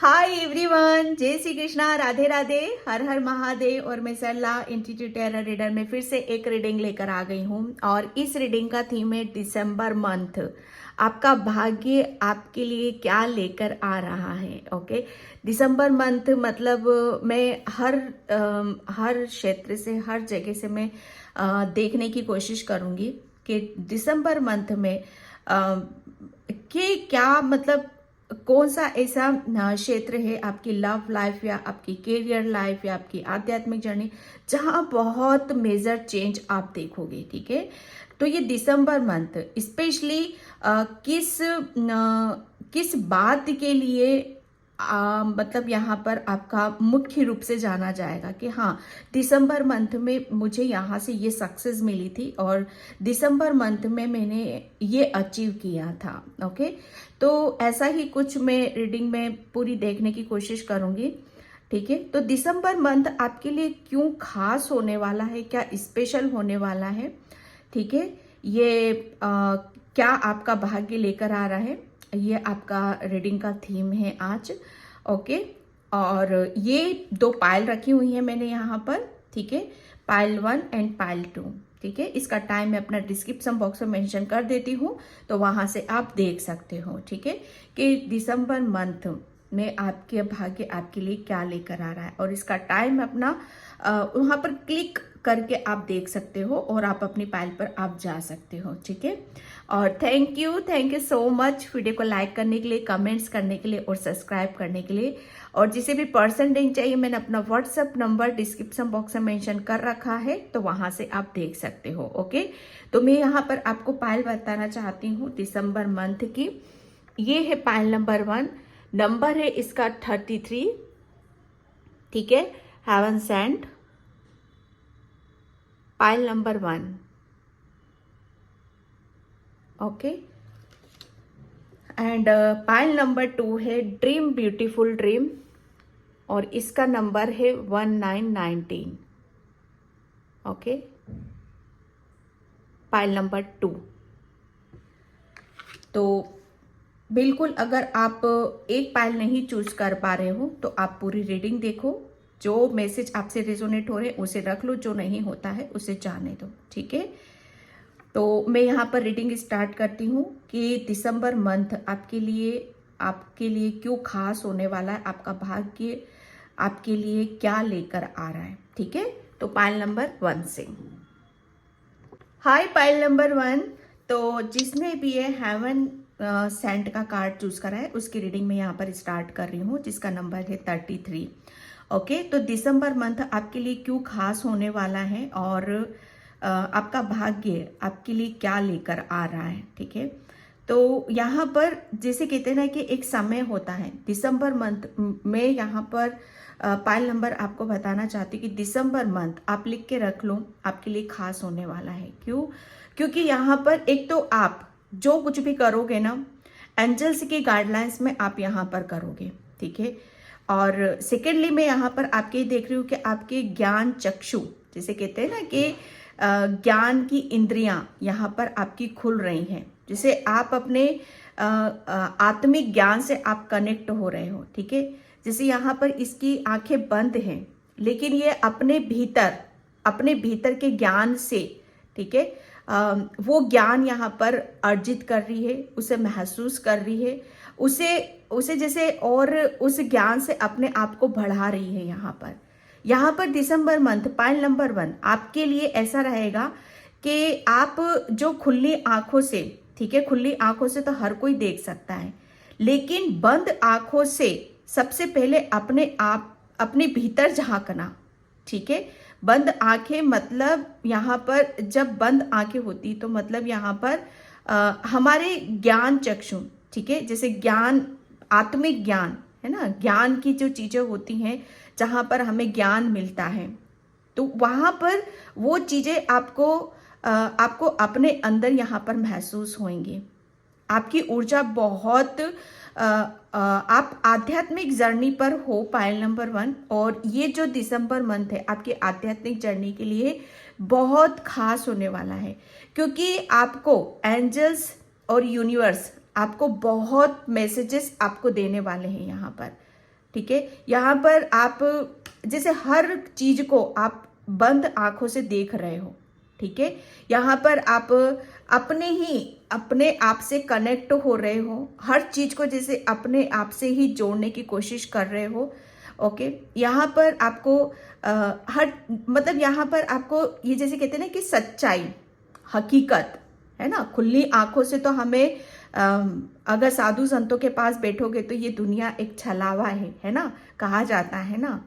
Hi everyone, जय श्री कृष्णा, राधे राधे, हर हर महादेव। और मैं सरला इंस्टीट्यूट टेरर रीडर में फिर से एक रीडिंग लेकर आ गई हूँ। और इस रीडिंग का थीम है दिसंबर मंथ। आपका भाग्य आपके लिए क्या लेकर आ रहा है। ओके, दिसंबर मंथ मतलब मैं हर क्षेत्र से, हर जगह से मैं देखने की कोशिश करूँगी कि दिसंबर मंथ में कि क्या मतलब कौन सा ऐसा क्षेत्र है आपकी लव लाइफ या आपकी कैरियर लाइफ या आपकी आध्यात्मिक जर्नी जहां बहुत मेजर चेंज आप देखोगे। ठीक है, तो ये दिसंबर मंथ स्पेशली किस बात के लिए मतलब यहाँ पर आपका मुख्य रूप से जाना जाएगा कि हाँ, दिसंबर मंथ में मुझे यहाँ से ये सक्सेस मिली थी और दिसंबर मंथ में मैंने ये अचीव किया था। ओके, तो ऐसा ही कुछ मैं रीडिंग में पूरी देखने की कोशिश करूंगी। ठीक है, तो दिसंबर मंथ आपके लिए क्यों खास होने वाला है, क्या स्पेशल होने वाला है। ठीक है, ये क्या आपका भाग्य लेकर आ रहा है, ये आपका रीडिंग का थीम है आज। ओके, और ये दो पायल रखी हुई है मैंने यहाँ पर। ठीक है, पायल 1 एंड पायल 2। ठीक है, इसका टाइम मैं अपना डिस्क्रिप्शन बॉक्स में मेंशन कर देती हूँ, तो वहां से आप देख सकते हो। ठीक है, कि दिसंबर मंथ में आपके भाग्य आपके लिए क्या लेकर आ रहा है, और इसका टाइम अपना वहां पर क्लिक करके आप देख सकते हो और आप अपनी पायल पर आप जा सकते हो। ठीक है, और thank you so much video को लाइक करने के लिए, कमेंट्स करने के लिए और सब्सक्राइब करने के लिए। और जिसे भी पर्सन रिंग चाहिए, मैंने अपना व्हाट्सएप नंबर डिस्क्रिप्शन बॉक्स में मेंशन कर रखा है, तो वहां से आप देख सकते हो। ओके, तो मैं यहाँ पर आपको पायल बताना चाहती हूँ दिसंबर मंथ की। ये है पायल नंबर 1, नंबर है इसका 33। ठीक है, heaven sent pile number 1। Okay, and pile number 2 है ड्रीम ब्यूटीफुल ड्रीम, और इसका नंबर है 1919। ओके, पायल नंबर 2। तो बिल्कुल, अगर आप एक पायल नहीं चूज कर पा रहे हो तो आप पूरी रीडिंग देखो। जो मैसेज आपसे रेजोनेट हो रहे हैं उसे रख लो, जो नहीं होता है उसे जाने दो। ठीक है, तो मैं यहाँ पर रीडिंग स्टार्ट करती हूँ कि दिसंबर मंथ आपके लिए क्यों खास होने वाला है, आपका भाग्य आपके लिए क्या लेकर आ रहा है। ठीक है, तो पायल नंबर 1 से। हाय पायल नंबर 1। तो जिसने भी ये हेवन सेंट का कार्ड चूज करा है उसकी रीडिंग में यहाँ पर स्टार्ट कर रही हूँ, जिसका नंबर है 33। ओके, तो दिसंबर मंथ आपके लिए क्यों खास होने वाला है और आपका भाग्य आपके लिए क्या लेकर आ रहा है। ठीक है, तो यहाँ पर जैसे कहते हैं ना कि एक समय होता है दिसंबर मंथ में, यहाँ पर पायल नंबर आपको बताना चाहती हूँ कि दिसंबर मंथ आप लिख के रख लो, आपके लिए खास होने वाला है। क्यों? क्योंकि यहाँ पर एक तो आप जो कुछ भी करोगे ना, एंजल्स की गाइडलाइंस में आप यहाँ पर करोगे। ठीक है, और सेकेंडली मैं यहाँ पर आपके देख रही हूँ कि आपके ज्ञान चक्षु, जैसे कहते हैं ना कि ज्ञान की इंद्रियां यहाँ पर आपकी खुल रही हैं, जैसे आप अपने आत्मिक ज्ञान से आप कनेक्ट हो रहे हो। ठीक है, जैसे यहाँ पर इसकी आंखें बंद हैं, लेकिन ये अपने भीतर के ज्ञान से, ठीक है, वो ज्ञान यहाँ पर अर्जित कर रही है, उसे महसूस कर रही है, उसे जैसे और उस ज्ञान से अपने आप को बढ़ा रही है। यहाँ पर दिसंबर मंथ पायल नंबर 1 आपके लिए ऐसा रहेगा कि आप जो खुली आंखों से, ठीक है, खुली आंखों से तो हर कोई देख सकता है, लेकिन बंद आंखों से सबसे पहले अपने भीतर झांकना। ठीक है, बंद आंखें मतलब यहाँ पर जब बंद आंखें होती तो मतलब यहाँ पर हमारे ज्ञान चक्षु, ठीक है, जैसे ज्ञान, आत्मिक ज्ञान है ना, ज्ञान की जो चीजें होती हैं जहां पर हमें ज्ञान मिलता है, तो वहां पर वो चीजें आपको अपने अंदर यहाँ पर महसूस होंगी। आपकी ऊर्जा बहुत आप आध्यात्मिक जर्नी पर हो पायल नंबर 1, और ये जो दिसंबर मंथ है आपकी आध्यात्मिक जर्नी के लिए बहुत खास होने वाला है, क्योंकि आपको एंजल्स और यूनिवर्स आपको बहुत मैसेजेस आपको देने वाले हैं यहाँ पर। ठीक है। यहाँ पर आप जैसे हर चीज को आप बंद आंखों से देख रहे हो, ठीक है। यहाँ पर आप अपने आप से कनेक्ट हो रहे हो, हर चीज को जैसे अपने आप से ही जोड़ने की कोशिश कर रहे हो। ओके, यहाँ पर आपको हर मतलब यहाँ पर आपको ये जैसे कहते हैं ना कि सच्चाई, हकीकत है ना, खुली आंखों से तो हमें अगर साधु संतों के पास बैठोगे तो ये दुनिया एक छलावा है ना, कहा जाता है ना।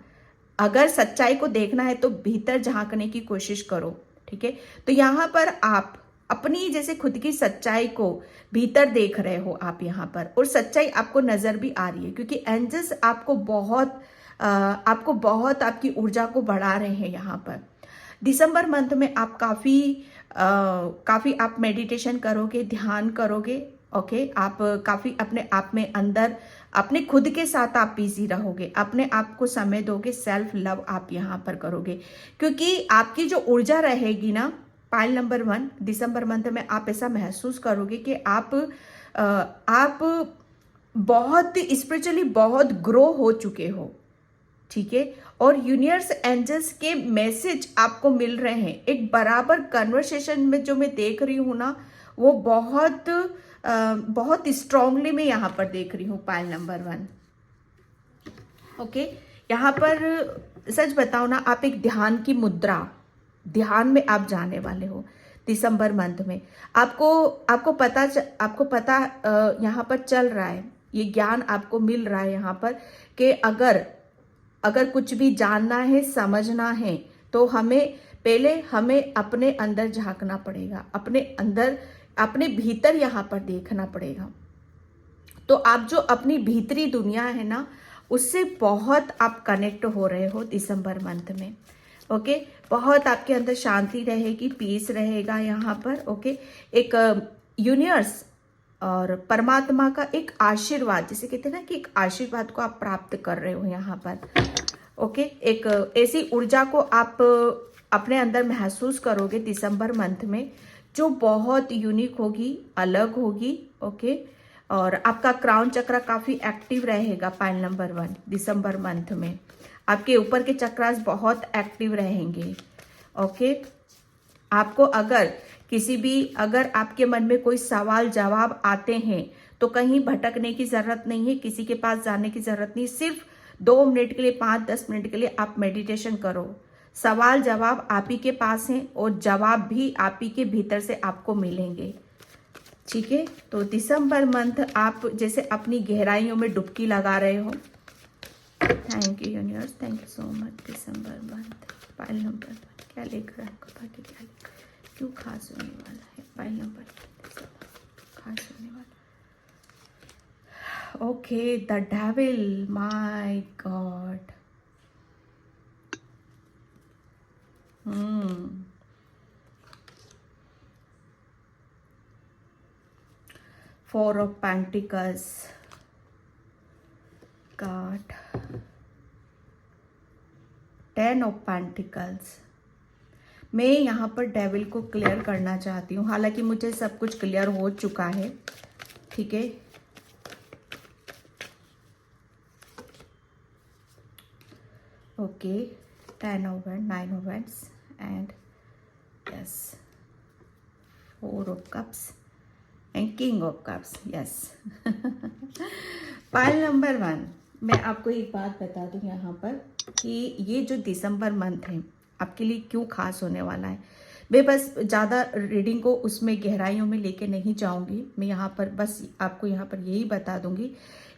अगर सच्चाई को देखना है तो भीतर झांकने की कोशिश करो, ठीक है। तो यहाँ पर आप अपनी जैसे खुद की सच्चाई को भीतर देख रहे हो आप यहाँ पर, और सच्चाई आपको नजर भी आ रही है क्योंकि एंजल्स आपको बहुत आपकी ऊर्जा को बढ़ा रहे हैं यहाँ पर। दिसंबर मंथ में आप काफी आप मेडिटेशन करोगे, ध्यान करोगे। ओके, आप काफी अपने आप में अंदर अपने खुद के साथ आप बिजी रहोगे, अपने आप को समय दोगे, सेल्फ लव आप यहाँ पर करोगे क्योंकि आपकी जो ऊर्जा रहेगी ना, पाइल नंबर 1 दिसंबर मंथ में आप ऐसा महसूस करोगे कि आप बहुत स्पिरिचुअली बहुत ग्रो हो चुके हो, ठीक है। और यूनिवर्स एंजल्स के मैसेज आपको मिल रहे हैं एक बराबर कन्वर्सेशन में, जो मैं देख रही हूँ ना वो बहुत स्ट्रांगली मैं यहाँ पर देख रही हूँ पाइल नंबर 1। ओके, यहाँ पर सच बताओ ना, आप एक ध्यान की मुद्रा, ध्यान में आप जाने वाले हो दिसंबर मंथ में। आपको पता यहाँ पर चल रहा है, ये ज्ञान आपको मिल रहा है यहाँ पर कि अगर कुछ भी जानना है, समझना है तो हमें अपने अंदर झांकना पड़ेगा, अपने भीतर यहाँ पर देखना पड़ेगा। तो आप जो अपनी भीतरी दुनिया है ना, उससे बहुत आप कनेक्ट हो रहे हो दिसंबर मंथ में। ओके, बहुत आपके अंदर शांति रहेगी, पीस रहेगा यहाँ पर। ओके, एक यूनिवर्स और परमात्मा का एक आशीर्वाद, जिसे कहते हैं ना कि एक आशीर्वाद को आप प्राप्त कर रहे हो यहाँ पर। ओके, एक ऐसी ऊर्जा को आप अपने अंदर महसूस करोगे दिसंबर मंथ में, जो बहुत यूनिक होगी, अलग होगी। ओके, और आपका क्राउन चक्र काफी एक्टिव रहेगा पाइल नंबर 1 दिसंबर मंथ में। आपके ऊपर के चक्रास बहुत एक्टिव रहेंगे। ओके, आपको अगर आपके मन में कोई सवाल जवाब आते हैं तो कहीं भटकने की जरूरत नहीं है, किसी के पास जाने की जरूरत नहीं। सिर्फ 2 मिनट के लिए, 5-10 मिनट के लिए आप मेडिटेशन करो। सवाल जवाब आप ही के पास हैं और जवाब भी आप ही के भीतर से आपको मिलेंगे, ठीक है। तो दिसंबर मंथ आप जैसे अपनी गहराइयों में डुबकी लगा रहे हो। Thank you universe, thank you so much. December month pile number 1 क्या लेकर आपको बाकी क्या लेकर, क्यों खास होने वाला है पाइल नंबर 1 खास होने वाला। Okay, the devil, my God. Four of Pentacles, God, 10 of Pentacles। मैं यहाँ पर डेविल को क्लियर करना चाहती हूँ, हालांकि मुझे सब कुछ क्लियर हो चुका है, ठीक है। Okay, 10 of Wands, 9 of Wands and yes, 4 of Cups and king of cups, yes. Pile number 1, मैं आपको एक बात बता दूं यहाँ पर कि ये जो दिसंबर मंथ है आपके लिए क्यों खास होने वाला है। मैं बस ज़्यादा रीडिंग को उसमें गहराइयों में लेके नहीं जाऊंगी। मैं यहाँ पर बस आपको यहाँ पर यही बता दूंगी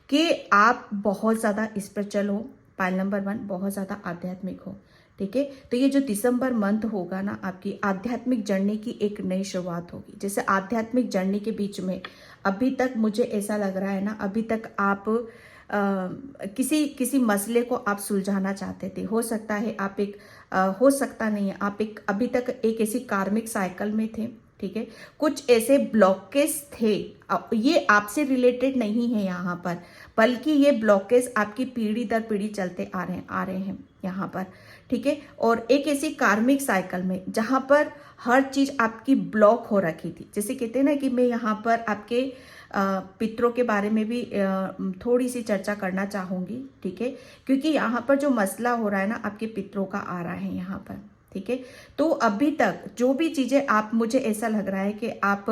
कि आप बहुत ज़्यादा स्पिरिचुअल हो। पाइल नंबर 1 बहुत ज़्यादा आध्यात्मिक हो, ठीक है। तो ये जो दिसंबर मंथ होगा ना, आपकी आध्यात्मिक जर्नी की एक नई शुरुआत होगी। जैसे आध्यात्मिक जर्नी के बीच में अभी तक मुझे ऐसा लग रहा है ना, अभी तक आप किसी मसले को आप सुलझाना चाहते थे। हो सकता है आप हो सकता नहीं है, आप अभी तक एक ऐसी कार्मिक साइकिल में थे, ठीक है। कुछ ऐसे ब्लॉकेज थे, ये आपसे रिलेटेड नहीं है यहाँ पर, बल्कि ये ब्लॉकेज आपकी पीढ़ी दर पीढ़ी चलते आ रहे हैं यहाँ पर, ठीक है। और एक ऐसी कार्मिक साइकिल में जहाँ पर हर चीज आपकी ब्लॉक हो रखी थी। जैसे कहते हैं ना कि मैं यहाँ पर आपके पितरों के बारे में भी थोड़ी सी चर्चा करना चाहूँगी, ठीक है, क्योंकि यहाँ पर जो मसला हो रहा है ना, आपके पितरों का आ रहा है यहाँ पर, ठीक है। तो अभी तक जो भी चीज़ें आप, मुझे ऐसा लग रहा है कि आप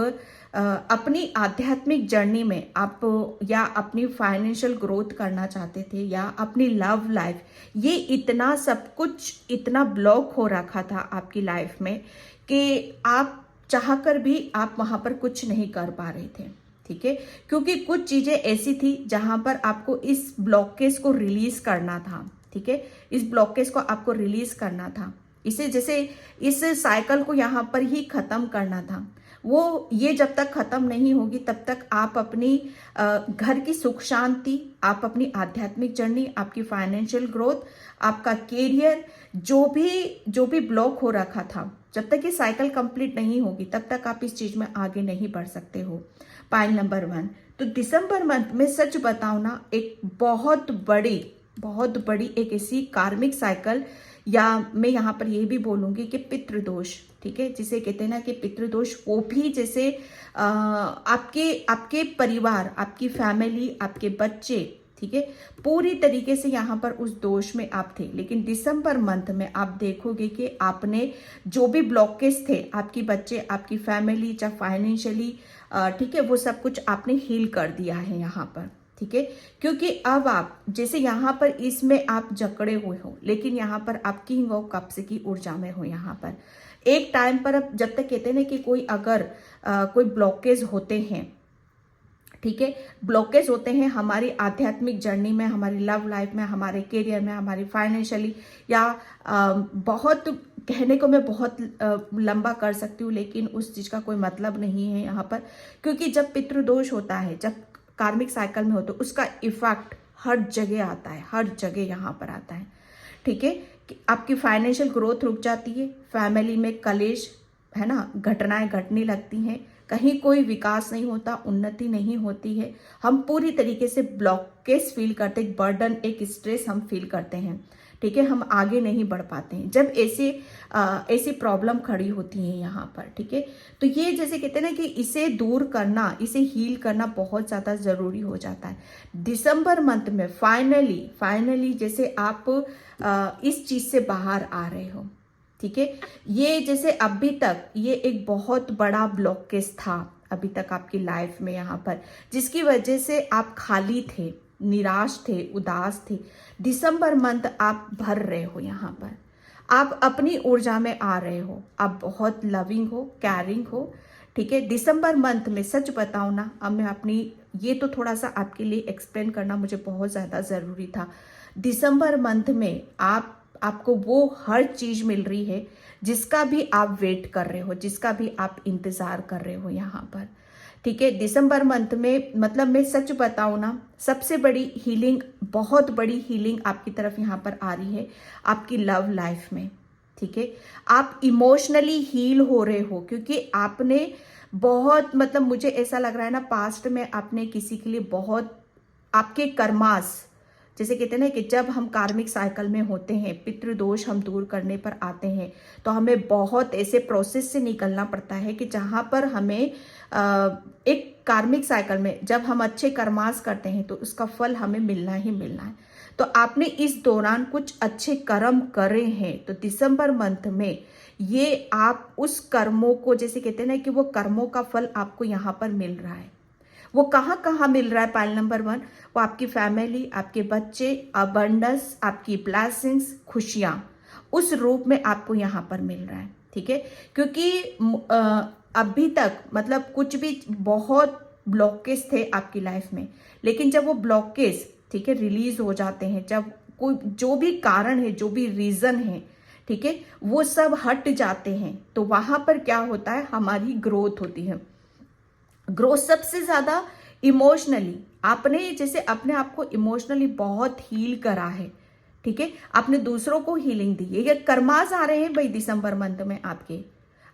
अपनी आध्यात्मिक जर्नी में आप या अपनी फाइनेंशियल ग्रोथ करना चाहते थे या अपनी लव लाइफ, ये इतना सब कुछ इतना ब्लॉक हो रखा था आपकी लाइफ में कि आप चाहकर भी आप वहाँ पर कुछ नहीं कर पा रहे थे, ठीक है, क्योंकि कुछ चीज़ें ऐसी थी जहाँ पर आपको इस ब्लॉकेज को रिलीज करना था, ठीक है, इस ब्लॉकेज को आपको रिलीज करना था, इसे जैसे इस साइकिल को यहाँ पर ही खत्म करना था। वो ये जब तक खत्म नहीं होगी तब तक आप अपनी घर की सुख शांति, आप अपनी आध्यात्मिक जर्नी, आपकी फाइनेंशियल ग्रोथ, आपका कैरियर, जो भी ब्लॉक हो रखा था, जब तक ये साइकिल कंप्लीट नहीं होगी तब तक आप इस चीज में आगे नहीं बढ़ सकते हो। पॉइंट नंबर 1, तो दिसंबर मंथ में सच बताओ ना, एक बहुत बड़ी एक ऐसी कार्मिक साइकिल, या मैं यहाँ पर यह भी बोलूंगी कि पितृदोष, ठीक है, जिसे कहते हैं ना कि पितृदोष, वो भी जैसे आपके परिवार, आपकी फैमिली, आपके बच्चे, ठीक है, पूरी तरीके से यहाँ पर उस दोष में आप थे। लेकिन दिसंबर मंथ में आप देखोगे कि आपने जो भी ब्लॉकेज थे, आपकी बच्चे, आपकी फैमिली, चाहे फाइनेंशियली, ठीक है, वो सब कुछ आपने हील कर दिया है यहाँ पर, ठीक है, क्योंकि अब आप जैसे यहाँ पर इसमें आप जकड़े हुए हो, लेकिन यहाँ पर आप किंग ऑफ कप्स की ऊर्जा में हो। यहाँ पर एक टाइम पर अब जब तक कहते हैं ना कि कोई अगर कोई ब्लॉकेज होते हैं, ठीक है, ब्लॉकेज होते हैं हमारी आध्यात्मिक जर्नी में, हमारी लव लाइफ में, हमारे करियर में, हमारी फाइनेंशियली, या बहुत कहने को मैं बहुत लंबा कर सकती हूँ, लेकिन उस चीज़ का कोई मतलब नहीं है यहाँ पर, क्योंकि जब पितृदोष होता है, जब कार्मिक साइकिल में हो, तो उसका इफेक्ट हर जगह आता है, हर जगह यहाँ पर आता है, ठीक है, कि आपकी फाइनेंशियल ग्रोथ रुक जाती है, फैमिली में कलेश, है ना, घटनाएं घटने लगती हैं, कहीं कोई विकास नहीं होता, उन्नति नहीं होती है, हम पूरी तरीके से ब्लॉकेज फील करते, एक बर्डन, एक स्ट्रेस हम फील करते हैं, ठीक है, हम आगे नहीं बढ़ पाते हैं जब ऐसी प्रॉब्लम खड़ी होती है यहाँ पर, ठीक है। तो ये जैसे कहते हैं ना कि इसे दूर करना, इसे हील करना बहुत ज़्यादा ज़रूरी हो जाता है। दिसंबर मंथ में फाइनली जैसे आप इस चीज़ से बाहर आ रहे हो, ठीक है। ये जैसे अभी तक ये एक बहुत बड़ा ब्लॉकेज था अभी तक आपकी लाइफ में यहाँ पर, जिसकी वजह से आप खाली थे, निराश थे, उदास थे। दिसंबर मंथ आप भर रहे हो यहाँ पर, आप अपनी ऊर्जा में आ रहे हो, आप बहुत लविंग हो, कैरिंग हो, ठीक है। दिसंबर मंथ में सच बताऊँ ना, अब मैं अपनी ये तो थोड़ा सा आपके लिए एक्सप्लेन करना मुझे बहुत ज़्यादा ज़रूरी था। दिसंबर मंथ में आपको वो हर चीज़ मिल रही है जिसका भी आप वेट कर रहे हो, जिसका भी आप इंतज़ार कर रहे हो यहाँ पर, ठीक है। दिसंबर मंथ में मतलब मैं सच बताऊँ ना, सबसे बड़ी हीलिंग, बहुत बड़ी हीलिंग आपकी तरफ यहाँ पर आ रही है आपकी लव लाइफ में, ठीक है। आप इमोशनली हील हो रहे हो, क्योंकि आपने बहुत, मतलब मुझे ऐसा लग रहा है ना, पास्ट में आपने किसी के लिए बहुत, आपके कर्मास, जैसे कहते हैं ना कि जब हम कार्मिक साइकिल में होते हैं, पितृदोष हम दूर करने पर आते हैं, तो हमें बहुत ऐसे प्रोसेस से निकलना पड़ता है कि जहाँ पर हमें एक कार्मिक साइकिल में जब हम अच्छे कर्मास करते हैं तो उसका फल हमें मिलना ही मिलना है। तो आपने इस दौरान कुछ अच्छे कर्म करे हैं, तो दिसंबर मंथ में ये आप उस कर्मों को, जैसे कहते हैं ना कि वो कर्मों का फल आपको यहाँ पर मिल रहा है। वो कहाँ कहाँ मिल रहा है? पॉइंट नंबर 1, वो आपकी फैमिली, आपके बच्चे, अबंडेंस, आपकी ब्लेसिंग्स, खुशियाँ उस रूप में आपको यहाँ पर मिल रहा है, ठीक है। क्योंकि अभी तक मतलब कुछ भी बहुत ब्लॉकेज थे आपकी लाइफ में, लेकिन जब वो ब्लॉकेज, ठीक है, रिलीज हो जाते हैं, जब कोई जो भी कारण है, जो भी रीजन है, ठीक है, वो सब हट जाते हैं, तो वहां पर क्या होता है, हमारी ग्रोथ होती है। ग्रोथ सबसे ज्यादा इमोशनली, आपने जैसे अपने आप को इमोशनली बहुत हील करा है, ठीक है, आपने दूसरों को हीलिंग दी है। ये कर्मास आ रहे हैं भाई दिसंबर मंथ में आपके,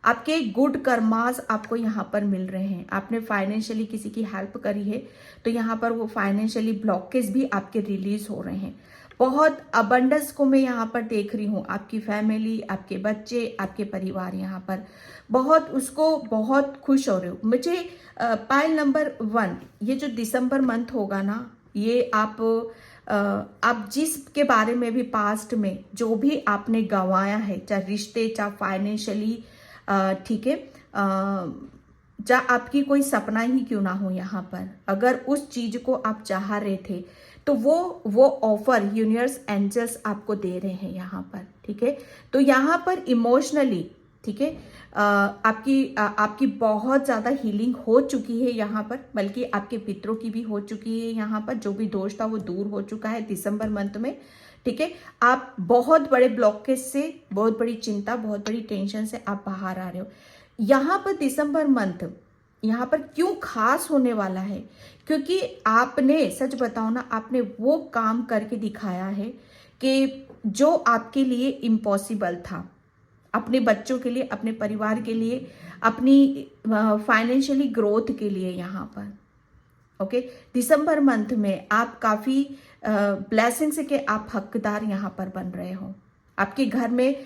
आपके गुड कर्मास आपको यहाँ पर मिल रहे हैं। आपने फाइनेंशियली किसी की हेल्प करी है तो यहाँ पर वो फाइनेंशियली ब्लॉकेज भी आपके रिलीज हो रहे हैं। बहुत अबंडेंस को मैं यहाँ पर देख रही हूँ। आपकी फैमिली, आपके बच्चे, आपके परिवार यहाँ पर बहुत खुश हो रहे हो। मुझे पाइल नंबर 1, ये जो दिसंबर मंथ होगा ना, ये आप जिसके बारे में भी पास्ट में जो भी आपने गंवाया है, चाहे रिश्ते, चाहे फाइनेंशियली, ठीक है, चाहे आपकी कोई सपना ही क्यों ना हो यहाँ पर, अगर उस चीज को आप चाह रहे थे तो वो ऑफर यूनिवर्स एंजल्स आपको दे रहे हैं यहाँ पर। ठीक है, तो यहाँ पर इमोशनली, ठीक है, आपकी बहुत ज़्यादा हीलिंग हो चुकी है यहाँ पर, बल्कि आपके पितरों की भी हो चुकी है यहाँ पर। जो भी दोष था वो दूर हो चुका है दिसंबर मंथ में। ठीक है, आप बहुत बड़े ब्लॉकेज से, बहुत बड़ी चिंता, बहुत बड़ी टेंशन से आप बाहर आ रहे हो। यहाँ पर दिसंबर मंथ यहाँ पर क्यों खास होने वाला है, क्योंकि आपने, सच बताओ ना, आपने वो काम करके दिखाया है कि जो आपके लिए इम्पॉसिबल था, अपने बच्चों के लिए, अपने परिवार के लिए, अपनी फाइनेंशियली ग्रोथ के लिए यहाँ पर। ओके, दिसंबर मंथ में आप काफ़ी ब्लेसिंग्स के आप हकदार यहाँ पर बन रहे हो। आपके घर में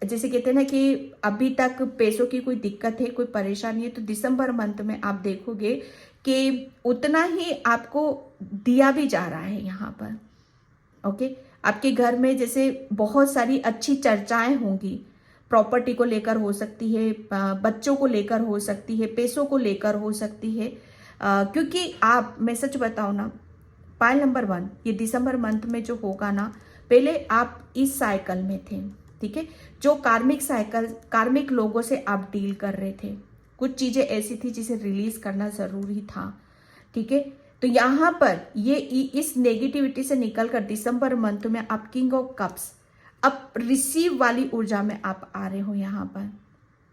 जैसे कहते हैं ना कि अभी तक पैसों की कोई दिक्कत है, कोई परेशानी है, तो दिसंबर मंथ में आप देखोगे कि उतना ही आपको दिया भी जा रहा है यहाँ पर। ओके, आपके घर में जैसे बहुत सारी अच्छी चर्चाएं होंगी, प्रॉपर्टी को लेकर हो सकती है, बच्चों को लेकर हो सकती है, पैसों को लेकर हो सकती है, क्योंकि आप, मैं सच बताऊं ना, पाइल नंबर 1, ये दिसंबर मंथ में जो होगा ना, पहले आप इस साइकिल में थे। ठीक है, जो कार्मिक लोगों से आप डील कर रहे थे, कुछ चीजें ऐसी थी जिसे रिलीज करना जरूरी था। ठीक है, तो यहाँ पर ये इस नेगेटिविटी से निकलकर दिसंबर मंथ में आप किंग ऑफ कप्स, अब रिसीव वाली ऊर्जा में आप आ रहे हो यहाँ पर।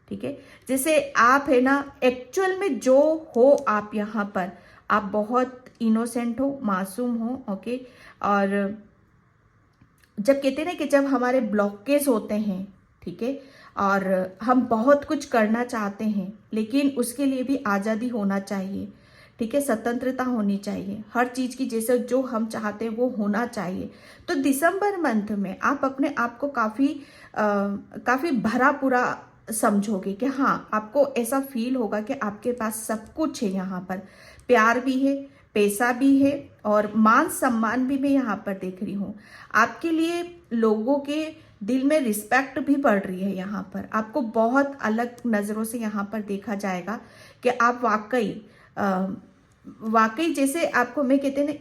ठीक है, जैसे आप है ना, एक्चुअल में जो हो आप यहाँ पर, आप बहुत इनोसेंट हो, मासूम हो। ओके, और जब कहते हैं ना कि जब हमारे ब्लॉकेज होते हैं, ठीक है, और हम बहुत कुछ करना चाहते हैं, लेकिन उसके लिए भी आज़ादी होना चाहिए। ठीक है, स्वतंत्रता होनी चाहिए, हर चीज़ की जैसे जो हम चाहते हैं वो होना चाहिए। तो दिसंबर मंथ में आप अपने आप को काफ़ी भरा पूरा समझोगे कि हाँ, आपको ऐसा फील होगा कि आपके पास सब कुछ है यहाँ पर, प्यार भी है, पैसा भी है, और मान सम्मान भी मैं यहाँ पर देख रही हूँ। आपके लिए लोगों के दिल में रिस्पेक्ट भी बढ़ रही है यहाँ पर। आपको बहुत अलग नज़रों से यहाँ पर देखा जाएगा कि आप वाकई जैसे आपको, मैं कहते हैं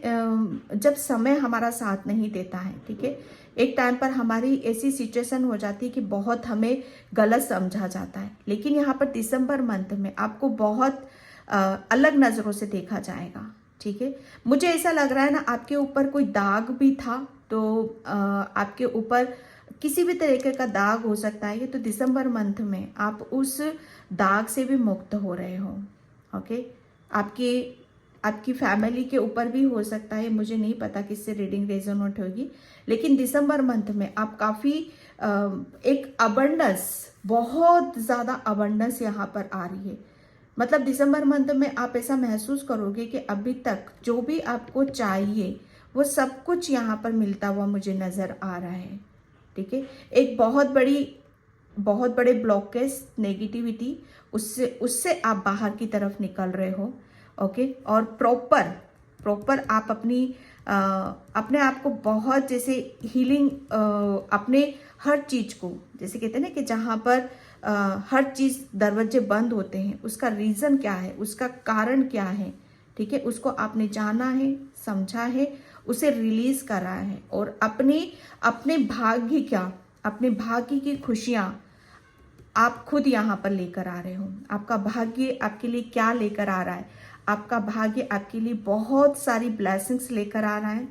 जब समय हमारा साथ नहीं देता है, ठीक है, एक टाइम पर हमारी ऐसी सिचुएशन हो जाती है कि बहुत हमें गलत समझा जाता है, लेकिन यहाँ पर दिसंबर मंथ में आपको बहुत अलग नज़रों से देखा जाएगा। ठीक है, मुझे ऐसा लग रहा है ना, आपके ऊपर कोई दाग भी था, तो आपके ऊपर किसी भी तरीके का दाग हो सकता है, तो दिसंबर मंथ में आप उस दाग से भी मुक्त हो रहे हो। ओके, आपकी फैमिली के ऊपर भी हो सकता है, मुझे नहीं पता किससे रीडिंग रेजोनेट होगी, लेकिन दिसंबर मंथ में आप काफ़ी एक अबंडेंस, बहुत ज़्यादा अबंडेंस यहाँ पर आ रही है। मतलब दिसंबर मंथ में आप ऐसा महसूस करोगे कि अभी तक जो भी आपको चाहिए वो सब कुछ यहाँ पर मिलता हुआ मुझे नज़र आ रहा है। ठीक है, एक बहुत बड़े ब्लॉकेज, नेगेटिविटी, उससे आप बाहर की तरफ निकल रहे हो। ओके, और प्रॉपर आप अपने आप को बहुत जैसे हीलिंग, अपने हर चीज़ को, जैसे कहते हैं ना कि जहाँ पर हर चीज़ दरवाजे बंद होते हैं, उसका रीज़न क्या है, उसका कारण क्या है, ठीक है, उसको आपने जाना है, समझा है, उसे रिलीज करा है, और अपने भाग्य की खुशियाँ आप खुद यहाँ पर लेकर आ रहे हो। आपका भाग्य आपके लिए क्या लेकर आ रहा है? आपका भाग्य आपके लिए बहुत सारी ब्लेसिंग्स लेकर आ रहा है।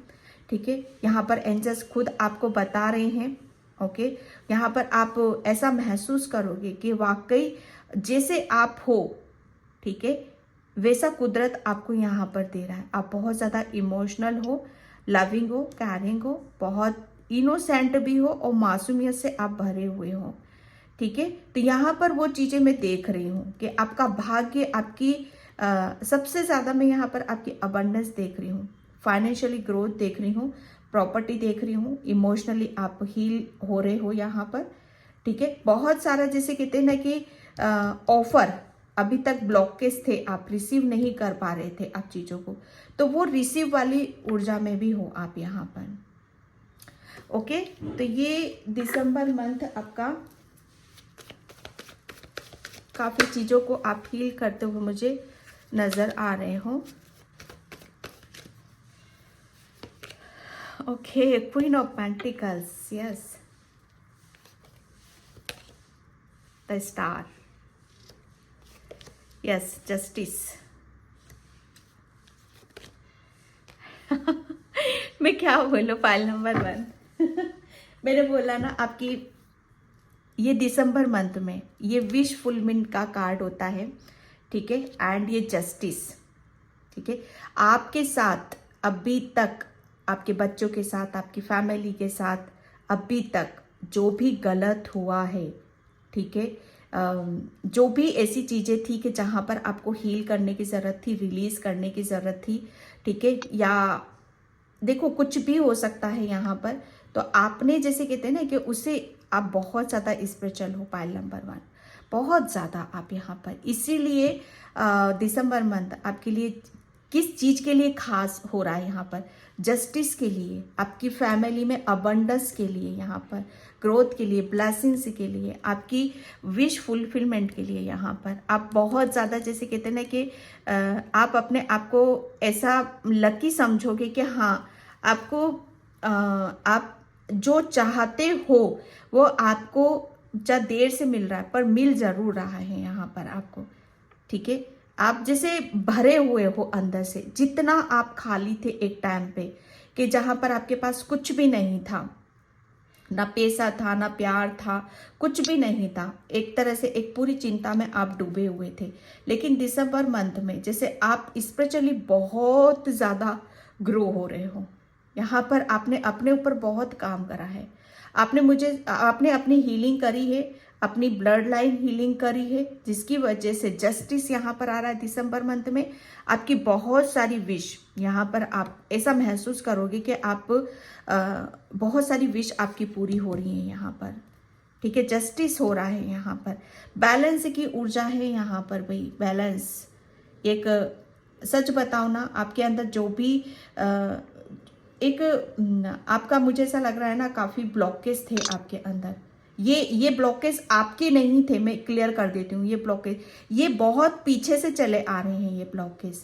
ठीक है, यहाँ पर एंजल्स खुद आपको बता रहे हैं। ओके, यहाँ पर आप ऐसा महसूस करोगे कि वाकई जैसे आप हो, ठीक है, वैसा कुदरत आपको यहाँ पर दे रहा है। आप बहुत ज़्यादा इमोशनल हो, लविंग हो, केयरिंग हो, बहुत इनोसेंट भी हो, और मासूमियत से आप भरे हुए हो। ठीक है। तो यहाँ पर वो चीज़ें मैं देख रही हूँ कि आपका भाग्य, आपकी सबसे ज़्यादा मैं यहाँ पर आपकी अबंडेंस देख रही हूँ, फाइनेंशियली ग्रोथ देख रही हूँ, प्रॉपर्टी देख रही हूँ, इमोशनली आप हील हो रहे हो यहाँ पर, ठीक है। बहुत सारा जैसे कहते हैं ना कि ऑफर अभी तक ब्लॉकेज थे, आप रिसीव नहीं कर पा रहे थे आप चीज़ों को, तो वो रिसीव वाली ऊर्जा में भी हो आप यहाँ पर। ओके, तो ये दिसंबर मंथ आपका काफ़ी चीज़ों को आप हील करते हुए मुझे नज़र आ रहे हो। Okay, queen of pentacles, yes, the star, yes, justice. मैं क्या बोलूं, फाइल नंबर 1 मैंने बोला ना आपकी ये दिसंबर मंथ में ये विश फुलमिंट का कार्ड होता है, ठीक है, एंड ये जस्टिस, ठीक है। आपके साथ अभी तक, आपके बच्चों के साथ, आपकी फैमिली के साथ अभी तक जो भी गलत हुआ है, ठीक है, जो भी ऐसी चीज़ें थी कि जहाँ पर आपको हील करने की ज़रूरत थी, रिलीज करने की ज़रूरत थी, ठीक है, या देखो कुछ भी हो सकता है यहाँ पर, तो आपने जैसे कहते हैं ना कि उसे आप बहुत ज़्यादा स्पिरिचुअल हो, पाइल नंबर 1, बहुत ज़्यादा आप यहाँ पर, इसीलिए दिसंबर मंथ आपके लिए किस चीज़ के लिए खास हो रहा है यहाँ पर, जस्टिस के लिए, आपकी फैमिली में अबंडेंस के लिए, यहाँ पर ग्रोथ के लिए, ब्लेसिंग्स के लिए, आपकी विश फुलफिलमेंट के लिए, यहाँ पर आप बहुत ज़्यादा जैसे कहते हैं ना कि आप अपने आप को ऐसा लकी समझोगे कि हाँ आपको आप जो चाहते हो वो आपको चाहे देर से मिल रहा है पर मिल जरूर रहा है यहाँ पर आपको, ठीक है। आप जैसे भरे हुए हो अंदर से, जितना आप खाली थे एक टाइम पे कि जहाँ पर आपके पास कुछ भी नहीं था, ना पैसा था, ना प्यार था, कुछ भी नहीं था, एक तरह से एक पूरी चिंता में आप डूबे हुए थे। लेकिन दिसंबर मंथ में जैसे आप स्पिरिचुअली बहुत ज़्यादा ग्रो हो रहे हो, यहाँ पर आपने अपने ऊपर बहुत काम करा है, आपने अपनी हीलिंग करी है, अपनी ब्लड लाइन हीलिंग करी है, जिसकी वजह से जस्टिस यहाँ पर आ रहा है दिसंबर मंथ में। आपकी बहुत सारी विश यहाँ पर आप ऐसा महसूस करोगे कि आप बहुत सारी विश आपकी पूरी हो रही है यहाँ पर, ठीक है, जस्टिस हो रहा है यहाँ पर, बैलेंस की ऊर्जा है यहाँ पर भाई, बैलेंस। एक सच बताओ ना, आपके अंदर जो भी एक आपका, मुझे ऐसा लग रहा है ना, काफ़ी ब्लॉकेज थे आपके अंदर, ये ब्लॉकेज आपके नहीं थे, मैं क्लियर कर देती हूँ, ये ब्लॉकेज ये बहुत पीछे से चले आ रहे हैं ये ब्लॉकेज।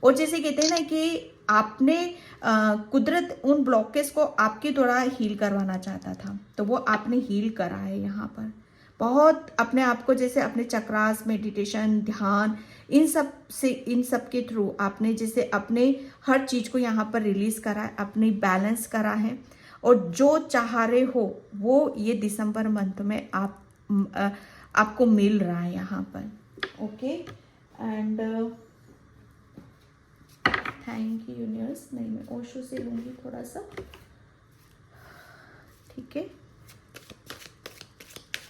और जैसे कहते हैं ना कि आपने कुदरत उन ब्लॉकेज को आपके द्वारा हील करवाना चाहता था, तो वो आपने हील करा है यहाँ पर। बहुत अपने आप को जैसे अपने चक्रास, मेडिटेशन, ध्यान, इन सब के थ्रू आपने जैसे अपने हर चीज़ को यहाँ पर रिलीज करा है, अपनी बैलेंस करा है, और जो चाह रहे हो वो ये दिसंबर मंथ में आपको मिल रहा है यहाँ पर। Okay, and thank you universe. नहीं, मैं ओशो से लूँगी थोड़ा सा, ठीक है।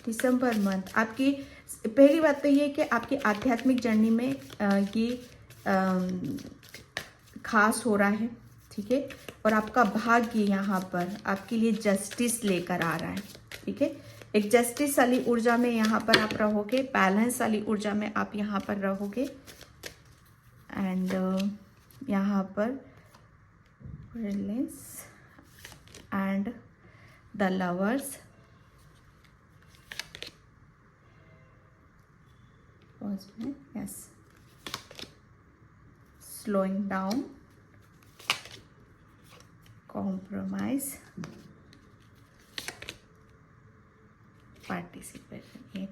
दिसंबर मंथ आपकी पहली बात तो ये कि आपकी आध्यात्मिक जर्नी में ये खास हो रहा है, ठीक है, और आपका भाग्य यहाँ पर आपके लिए जस्टिस लेकर आ रहा है, ठीक है। एक जस्टिस वाली ऊर्जा में यहाँ पर आप रहोगे, बैलेंस वाली ऊर्जा में आप यहाँ पर रहोगे, एंड यहाँ पर release and the lovers, yes, slowing down, compromise, participation.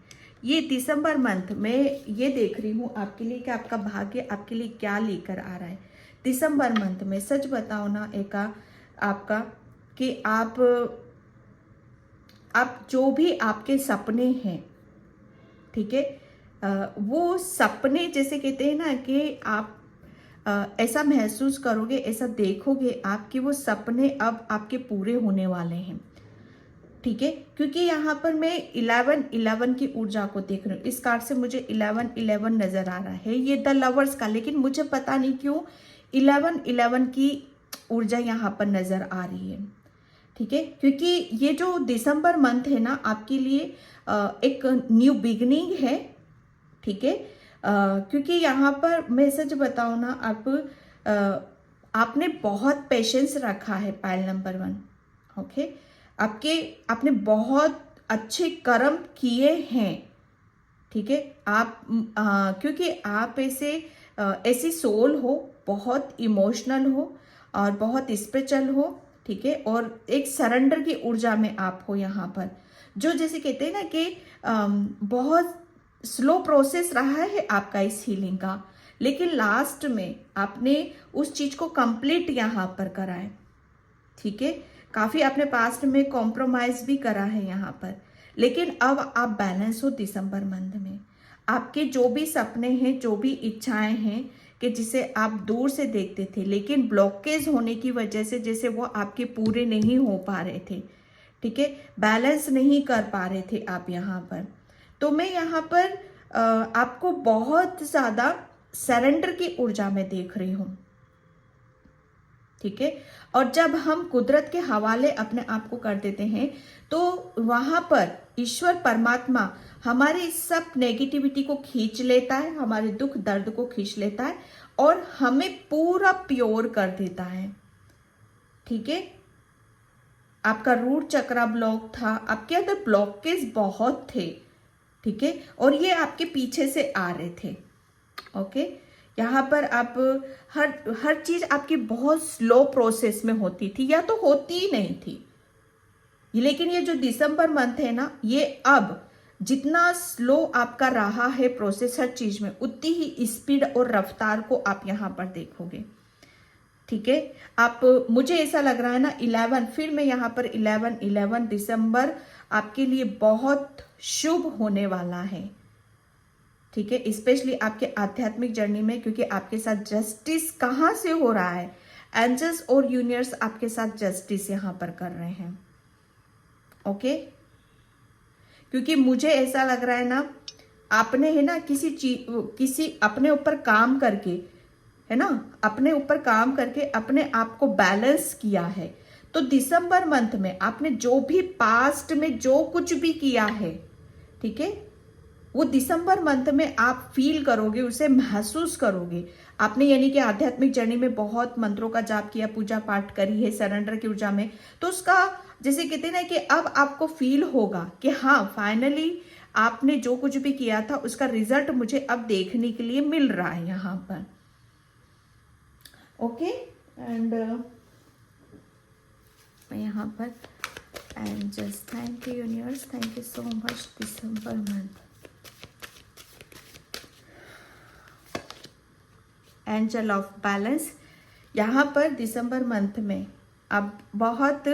ये दिसंबर मंथ में ये देख रही हूँ आपके लिए कि आपका भाग्य आपके लिए क्या लेकर आ रहा है दिसंबर मंथ में। सच बताओ ना एका आपका कि आप जो भी आपके सपने हैं, ठीक है, वो सपने जैसे कहते हैं ना कि आप ऐसा महसूस करोगे, ऐसा देखोगे आप कि वो सपने अब आपके पूरे होने वाले हैं, ठीक है, क्योंकि यहाँ पर मैं 11-11 की ऊर्जा को देख रही हूँ। इस कार्ड से मुझे 11-11 नजर आ रहा है, ये द लवर्स का, लेकिन मुझे पता नहीं क्यों 11-11 की ऊर्जा यहाँ पर नजर आ रही है। ठीक है, क्योंकि ये जो दिसंबर मंथ है ना आपके लिए एक न्यू बिगनिंग है। ठीक है, क्योंकि यहाँ पर मैं सच बताऊँ ना, आपने बहुत पेशेंस रखा है पाइल नंबर 1। ओके, आपने बहुत अच्छे कर्म किए हैं। ठीक है, क्योंकि आप ऐसी सोल हो, बहुत इमोशनल हो और बहुत स्पिरिचुअल हो। ठीक है, और एक सरेंडर की ऊर्जा में आप हो यहाँ पर, जो जैसे कहते हैं ना कि बहुत स्लो प्रोसेस रहा है आपका इस हीलिंग का, लेकिन लास्ट में आपने उस चीज को कंप्लीट यहाँ पर करा है। ठीक है, काफी आपने पास्ट में कॉम्प्रोमाइज भी करा है यहाँ पर, लेकिन अब आप बैलेंस हो दिसंबर मंथ में। आपके जो भी सपने हैं, जो भी इच्छाएं हैं कि जिसे आप दूर से देखते थे, लेकिन ब्लॉकेज होने की वजह से जैसे वो आपके पूरे नहीं हो पा रहे थे। ठीक है, बैलेंस नहीं कर पा रहे थे आप यहाँ पर। तो मैं यहाँ पर आपको बहुत ज्यादा सरेंडर की ऊर्जा में देख रही हूँ। ठीक है, और जब हम कुदरत के हवाले अपने आप को कर देते हैं तो वहां पर ईश्वर परमात्मा हमारी सब नेगेटिविटी को खींच लेता है, हमारे दुख दर्द को खींच लेता है और हमें पूरा प्योर कर देता है। ठीक है, आपका रूट चक्रा ब्लॉक था, आपके अंदर ब्लॉकेज बहुत थे। ठीक है, और ये आपके पीछे से आ रहे थे। ओके, यहाँ पर आप हर चीज आपकी बहुत स्लो प्रोसेस में होती थी या तो होती ही नहीं थी, लेकिन ये जो दिसंबर मंथ है ना, ये अब जितना स्लो आपका रहा है प्रोसेस हर चीज में, उतनी ही स्पीड और रफ्तार को आप यहाँ पर देखोगे। ठीक है, मुझे ऐसा लग रहा है ना 11, फिर मैं यहाँ पर 11 दिसंबर आपके लिए बहुत शुभ होने वाला है। ठीक है, स्पेशली आपके आध्यात्मिक जर्नी में, क्योंकि आपके साथ जस्टिस कहां से हो रहा है, एंजल्स और यूनिवर्स आपके साथ जस्टिस यहां पर कर रहे हैं। ओके, क्योंकि मुझे ऐसा लग रहा है ना, आपने है ना किसी अपने ऊपर काम करके, है ना, अपने ऊपर काम करके अपने आप को बैलेंस किया है। तो दिसंबर मंथ में आपने जो भी पास्ट में जो कुछ भी किया है, ठीक है, वो दिसंबर मंथ में आप फील करोगे, उसे महसूस करोगे। आपने यानी कि आध्यात्मिक जर्नी में बहुत मंत्रों का जाप किया, पूजा पाठ करी है सरेंडर की ऊर्जा में, तो उसका जैसे कहते हैं ना कि अब आपको फील होगा कि हाँ फाइनली आपने जो कुछ भी किया था उसका रिजल्ट मुझे अब देखने के लिए मिल रहा है यहाँ पर। ओके, एंड यहाँ पर and just thank you universe, thank you so much December month. Angel of balance, यहाँ पर दिसंबर मंथ में आप बहुत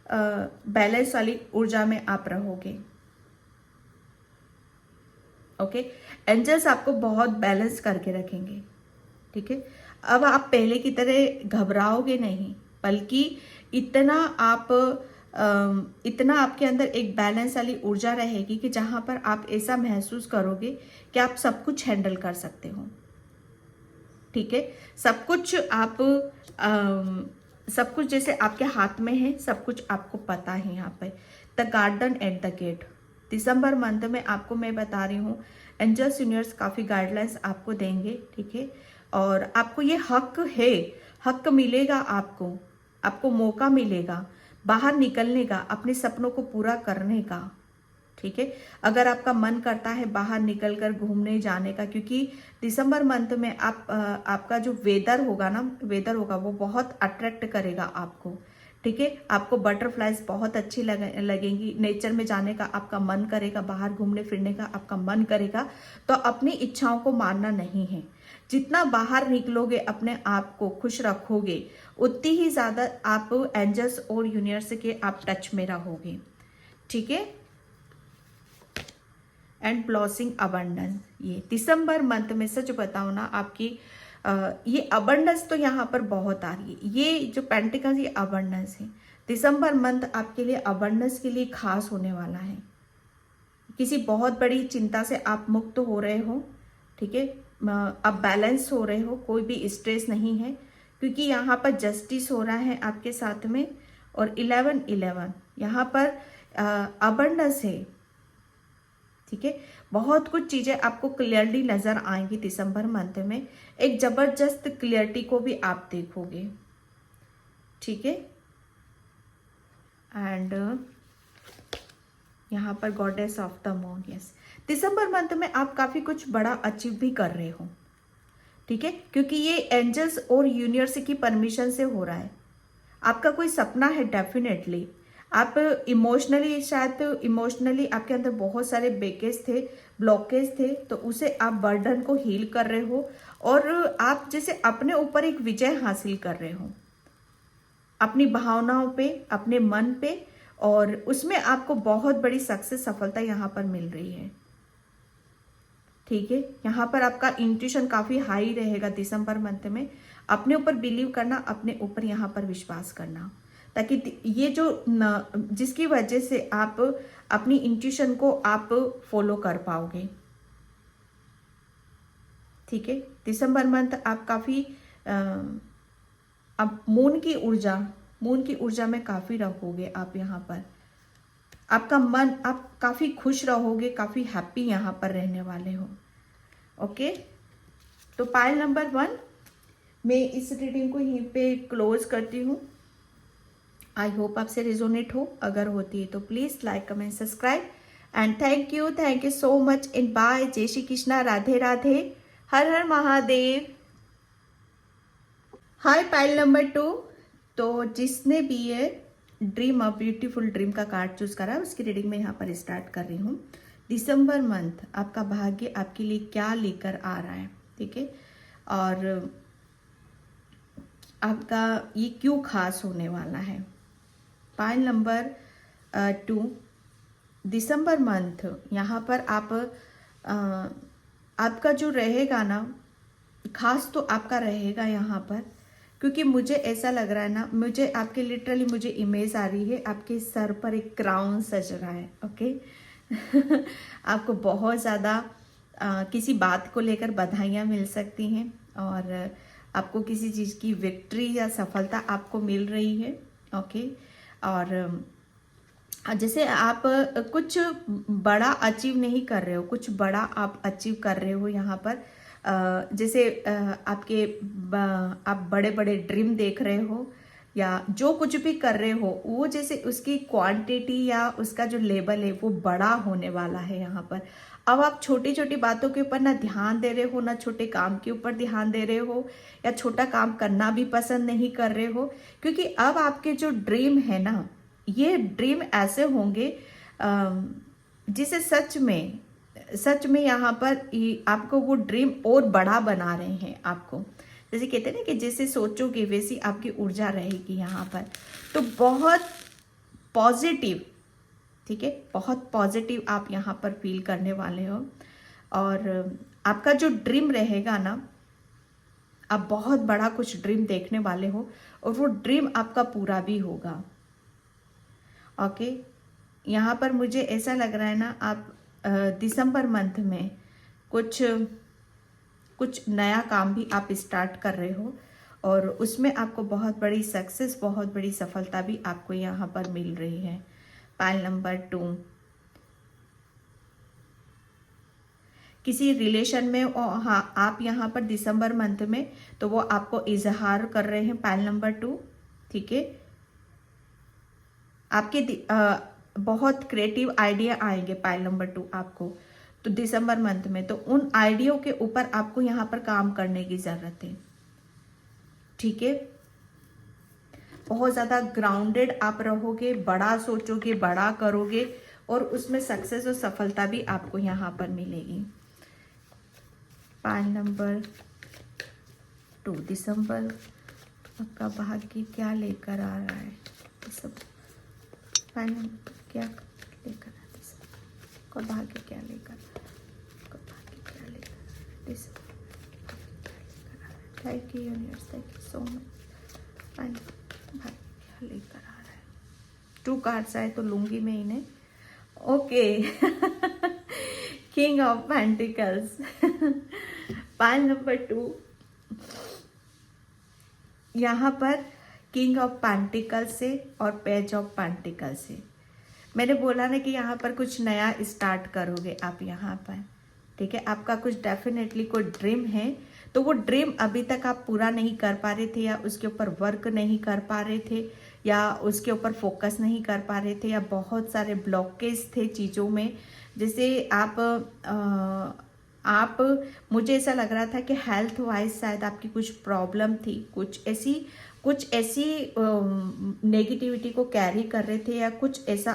बैलेंस वाली ऊर्जा में आप रहोगे। ओके, एंजल्स आपको बहुत बैलेंस करके रखेंगे। ठीक है, अब आप पहले की तरह घबराओगे नहीं, बल्कि इतना आपके अंदर एक बैलेंस वाली ऊर्जा रहेगी कि जहां पर आप ऐसा महसूस करोगे कि आप सब कुछ हैंडल कर सकते हो। ठीक है, सब कुछ जैसे आपके हाथ में है, सब कुछ आपको पता है। यहाँ पे the garden at the gate, December month में आपको मैं बता रही हूँ एंजल्स यूनिवर्स काफ़ी गाइडलाइंस आपको देंगे। ठीक है, और आपको ये हक मिलेगा, आपको मौका मिलेगा बाहर निकलने का, अपने सपनों को पूरा करने का। ठीक है, अगर आपका मन करता है बाहर निकलकर घूमने जाने का, क्योंकि दिसंबर मंथ में आपका जो वेदर होगा वो बहुत अट्रैक्ट करेगा आपको। ठीक है, आपको बटरफ्लाइज बहुत अच्छी लगेंगी, नेचर में जाने का आपका मन करेगा, बाहर घूमने फिरने का आपका मन करेगा। तो अपनी इच्छाओं को मारना नहीं है, जितना बाहर निकलोगे अपने आप को खुश रखोगे, उतनी ही ज्यादा आप एंजल्स और यूनिवर्स के आप टच में रहोगे। ठीक है, एंड ब्लॉसिंग अबंडेंस, ये दिसंबर मंथ में सच बताओ ना आपकी ये अबंडेंस तो यहाँ पर बहुत आ रही है। ये जो पेंटिकल्स ये अबंडेंस है। दिसंबर मंथ आपके लिए अबंडेंस के लिए खास होने वाला है। किसी बहुत बड़ी चिंता से आप मुक्त हो रहे हो, ठीक है, आप बैलेंस हो रहे हो, कोई भी स्ट्रेस नहीं है, क्योंकि यहाँ पर जस्टिस हो रहा है आपके साथ में। और 11-11 यहाँ पर अबंडेंस है, ठीक है। बहुत कुछ चीजें आपको क्लियरली नजर आएंगी दिसंबर मंथ में। एक जबरदस्त क्लियरिटी को भी आप देखोगे, ठीक है। एंड यहाँ पर goddess of the moon, yes, December month में आप काफी कुछ बड़ा अचीव भी कर रहे हो, ठीक है, क्योंकि ये एंजल्स और यूनिवर्स की परमिशन से हो रहा है। आपका कोई सपना है, डेफिनेटली आप इमोशनली, शायद इमोशनली आपके अंदर बहुत सारे बेकेज थे, ब्लॉकेज थे, तो उसे आप बर्डन को हील कर रहे हो और आप जैसे अपने ऊपर एक विजय हासिल कर रहे हो अपनी भावनाओं पे, अपने मन पे, और उसमें आपको बहुत बड़ी सक्सेस, सफलता यहाँ पर मिल रही है, ठीक है। यहाँ पर आपका इंट्यूशन काफी हाई रहेगा दिसंबर मंथ में। अपने ऊपर बिलीव करना, अपने ऊपर यहाँ पर विश्वास करना, ताकि ये जो जिसकी वजह से आप अपनी इंट्यूशन को आप फॉलो कर पाओगे, ठीक है। दिसंबर मंथ आप काफी अब मून की ऊर्जा में काफी रहोगे आप यहाँ पर। आपका मन, आप काफी खुश रहोगे, काफी हैप्पी यहाँ पर रहने वाले हो, ओके। तो पाइल नंबर 1 मैं इस रीडिंग को यहीं पे क्लोज करती हूँ। आई होप आपसे रिजोनेट हो, अगर होती है तो please like, comment, subscribe and thank you so much and bye. जय श्री कृष्णा, राधे राधे, हर हर महादेव। हाय पाइल नंबर 2, तो जिसने भी ये ड्रीम, अ ब्यूटीफुल ड्रीम का कार्ड चूज करा, उसकी रीडिंग में यहाँ पर स्टार्ट कर रही हूँ। दिसंबर मंथ आपका भाग्य आपके लिए क्या लेकर आ रहा है, ठीक है, और आपका ये क्यों खास होने वाला है। पाइल नंबर 2, दिसंबर मंथ यहाँ पर आपका जो रहेगा ना, खास तो आपका रहेगा यहाँ पर, क्योंकि मुझे ऐसा लग रहा है ना, मुझे आपके लिटरली मुझे इमेज आ रही है, आपके सर पर एक क्राउन सज रहा है, ओके। आपको बहुत ज़्यादा किसी बात को लेकर बधाइयाँ मिल सकती हैं, और आपको किसी चीज़ की विक्ट्री या सफलता आपको मिल रही है, ओके। और जैसे आप कुछ बड़ा अचीव नहीं कर रहे हो, कुछ बड़ा आप अचीव कर रहे हो यहाँ पर। जैसे आप बड़े बड़े ड्रीम देख रहे हो, या जो कुछ भी कर रहे हो वो जैसे उसकी क्वांटिटी या उसका जो लेवल है वो बड़ा होने वाला है यहाँ पर। अब आप छोटी छोटी बातों के ऊपर ना ध्यान दे रहे हो, ना छोटे काम के ऊपर ध्यान दे रहे हो, या छोटा काम करना भी पसंद नहीं कर रहे हो, क्योंकि अब आपके जो ड्रीम है ना, ये ड्रीम ऐसे होंगे जिसे सच में यहाँ पर आपको वो ड्रीम और बड़ा बना रहे हैं आपको। जैसे कहते हैं ना कि जैसे सोचोगे वैसी आपकी ऊर्जा रहेगी यहाँ पर। तो बहुत पॉजिटिव, ठीक है, बहुत पॉजिटिव आप यहाँ पर फील करने वाले हो, और आपका जो ड्रीम रहेगा ना, आप बहुत बड़ा कुछ ड्रीम देखने वाले हो, और वो ड्रीम आपका पूरा भी होगा, ओके। यहाँ पर मुझे ऐसा लग रहा है ना, आप दिसंबर मंथ में कुछ नया काम भी आप स्टार्ट कर रहे हो, और उसमें आपको बहुत बड़ी सक्सेस, बहुत बड़ी सफलता भी आपको यहाँ पर मिल रही है। पाइल नंबर 2, किसी रिलेशन में, हाँ, आप यहाँ पर दिसंबर मंथ में तो वो आपको इजहार कर रहे हैं, पाइल नंबर 2, ठीक है। आपके बहुत क्रिएटिव आइडिया आएंगे पाइल नंबर 2 आपको, तो दिसंबर मंथ में तो उन आइडिया के ऊपर आपको यहाँ पर काम करने की जरूरत है, ठीक है। बहुत ज्यादा ग्राउंडेड आप रहोगे, बड़ा सोचोगे, बड़ा करोगे, और उसमें सक्सेस और सफलता भी आपको यहाँ पर मिलेगी। पाइल नंबर 2, दिसंबर आपका भाग्य क्या लेकर आ रहा है, पाइल नंबर क्या लेकर आ रहा है, भाग्य क्या लेकर, भाग्य क्या लेकर, दिसंबर क्या लेकर आ रहा है, thank you universe, thank you so much. And भाई क्या लेकर आ रहा है, 2 कार्ड्स आए तो लूंगी मैं इन्हें। Okay king of pentacles pile number 2, यहाँ पर किंग ऑफ पेंटिकल से और पेज ऑफ पेंटिकल से। मैंने बोला ना कि यहाँ पर कुछ नया स्टार्ट करोगे आप यहाँ पर, ठीक है। आपका कुछ डेफिनेटली कोई ड्रीम है, तो वो ड्रीम अभी तक आप पूरा नहीं कर पा रहे थे, या उसके ऊपर वर्क नहीं कर पा रहे थे, या उसके ऊपर फोकस नहीं कर पा रहे थे, या बहुत सारे ब्लॉकेज थे चीज़ों में। जैसे आप मुझे ऐसा लग रहा था कि हेल्थ वाइज शायद आपकी कुछ प्रॉब्लम थी, कुछ ऐसी नेगेटिविटी को कैरी कर रहे थे, या कुछ ऐसा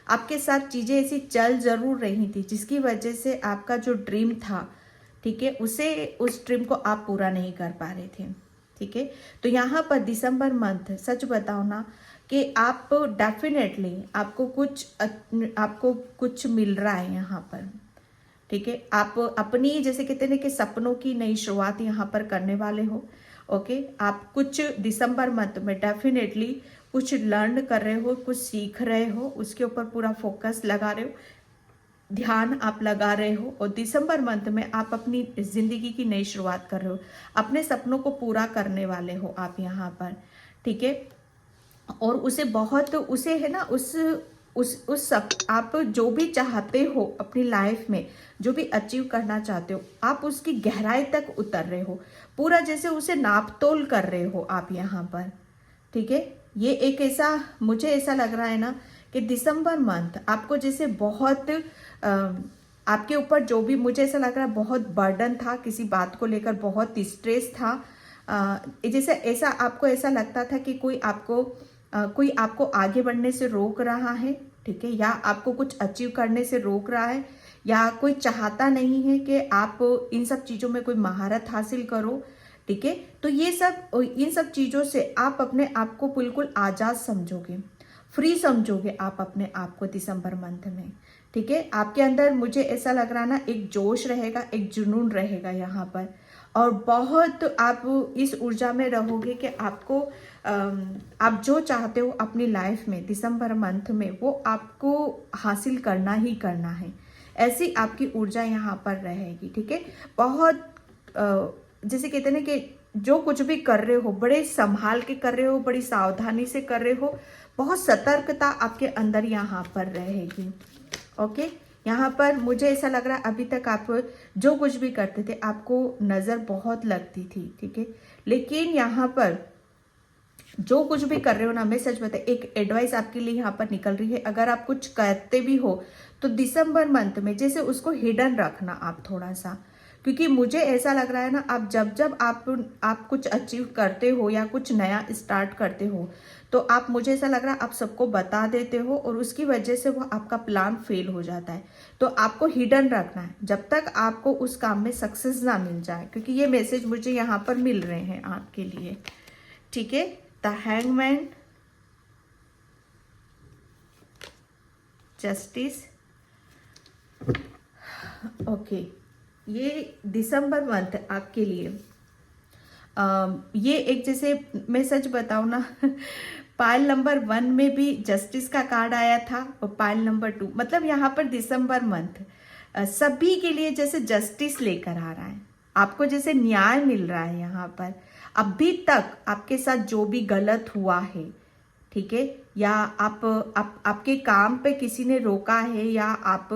आपके साथ चीज़ें ऐसी चल जरूर रही थी जिसकी वजह से आपका जो ड्रीम था, ठीक है, उस ड्रीम को आप पूरा नहीं कर पा रहे थे, ठीक है। तो यहाँ पर दिसंबर मंथ, सच बताओ ना कि आप डेफिनेटली आपको कुछ मिल रहा है यहाँ पर, ठीक है। आप अपनी जैसे कहते हैं कि सपनों की नई शुरुआत यहाँ पर करने वाले हो। ओके, आप कुछ दिसंबर मंथ में डेफिनेटली कुछ लर्न कर रहे हो, कुछ सीख रहे हो, उसके ऊपर पूरा फोकस लगा रहे हो, ध्यान आप लगा रहे हो, और दिसंबर मंथ में आप अपनी जिंदगी की नई शुरुआत कर रहे हो, अपने सपनों को पूरा करने वाले हो आप यहाँ पर, ठीक है। और उसे है ना, उस सब आप जो भी चाहते हो अपनी लाइफ में, जो भी अचीव करना चाहते हो, आप उसकी गहराई तक उतर रहे हो, पूरा जैसे उसे नाप तोल कर रहे हो आप यहाँ पर, ठीक है। ये एक ऐसा, मुझे ऐसा लग रहा है ना कि दिसंबर मंथ आपको जैसे बहुत आपके ऊपर जो भी, मुझे ऐसा लग रहा है बहुत बर्डन था, किसी बात को लेकर बहुत स्ट्रेस था, जैसे ऐसा आपको ऐसा लगता था कि कोई आपको आगे बढ़ने से रोक रहा है, ठीक है, या आपको कुछ अचीव करने से रोक रहा है, या कोई चाहता नहीं है कि आप इन सब चीज़ों में कोई महारत हासिल करो, ठीक है। तो इन सब चीज़ों से आप अपने आप को बिल्कुल आज़ाद समझोगे, फ्री समझोगे आप अपने आप को दिसंबर मंथ में, ठीक है। आपके अंदर मुझे ऐसा लग रहा ना, एक जोश रहेगा, एक जुनून रहेगा यहाँ पर, और बहुत आप इस ऊर्जा में रहोगे कि आप जो चाहते हो अपनी लाइफ में दिसंबर मंथ में, वो आपको हासिल करना ही करना है, ऐसी आपकी ऊर्जा यहाँ पर रहेगी, ठीक है। बहुत जैसे कहते हैं ना कि जो कुछ भी कर रहे हो बड़े संभाल के कर रहे हो, बड़ी सावधानी से कर रहे हो, बहुत सतर्कता आपके अंदर यहाँ पर रहेगी। ओके, यहाँ पर मुझे ऐसा लग रहा है अभी तक आप जो कुछ भी करते थे आपको नज़र बहुत लगती थी, ठीक है, लेकिन यहाँ पर जो कुछ भी कर रहे हो ना, मैं सच बताऊं, एक एडवाइस आपके लिए यहाँ पर निकल रही है। अगर आप कुछ करते भी हो तो दिसंबर मंथ में जैसे उसको हिडन रखना आप थोड़ा सा, क्योंकि मुझे ऐसा लग रहा है ना, आप जब आप कुछ अचीव करते हो या कुछ नया स्टार्ट करते हो, तो आप, मुझे ऐसा लग रहा है आप सबको बता देते हो, और उसकी वजह से वो आपका प्लान फेल हो जाता है। तो आपको हिडन रखना है जब तक आपको उस काम में सक्सेस ना मिल जाए, क्योंकि ये मैसेज मुझे यहाँ पर मिल रहे हैं आपके लिए, ठीक है। द हैंगमैन, जस्टिस, ओके, ये दिसंबर मंथ आपके लिए ये एक, जैसे मैं सच बताऊं ना पाइल नंबर 1 में भी जस्टिस का कार्ड आया था, और पाइल नंबर 2, मतलब यहाँ पर दिसंबर मंथ सभी के लिए जैसे जस्टिस लेकर आ रहा है, आपको जैसे न्याय मिल रहा है यहाँ पर। अभी तक आपके साथ जो भी गलत हुआ है, ठीक है, या आपके काम पे किसी ने रोका है, या आप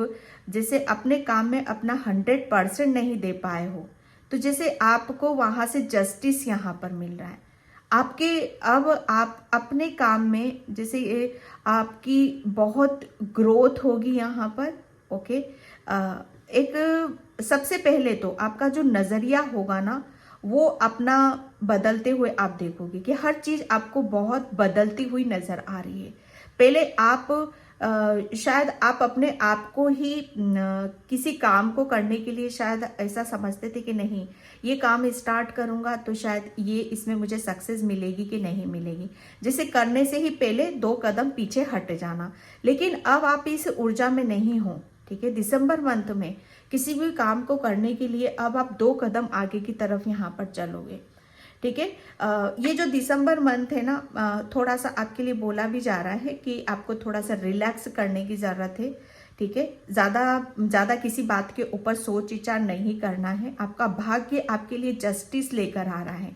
जैसे अपने काम में अपना 100% नहीं दे पाए हो, तो जैसे आपको वहां से जस्टिस यहाँ पर मिल रहा है आपके। अब आप अपने काम में जैसे ये आपकी बहुत ग्रोथ होगी यहाँ पर, ओके। एक सबसे पहले तो आपका जो नजरिया होगा ना, वो अपना बदलते हुए आप देखोगे कि हर चीज आपको बहुत बदलती हुई नजर आ रही है। पहले आप शायद आप अपने आप को ही किसी काम को करने के लिए शायद ऐसा समझते थे कि नहीं, ये काम स्टार्ट करूंगा तो शायद ये इसमें मुझे सक्सेस मिलेगी कि नहीं मिलेगी, जैसे करने से ही पहले 2 कदम पीछे हट जाना। लेकिन अब आप इस ऊर्जा में नहीं हो, ठीक है। दिसंबर मंथ में किसी भी काम को करने के लिए अब आप 2 कदम आगे की तरफ यहाँ पर चलोगे, ठीक है। ये जो दिसंबर मंथ है ना, थोड़ा सा आपके लिए बोला भी जा रहा है कि आपको थोड़ा सा रिलैक्स करने की ज़रूरत है, ठीक है। ज़्यादा किसी बात के ऊपर सोच विचार नहीं करना है। आपका भाग्य आपके लिए जस्टिस लेकर आ रहा है,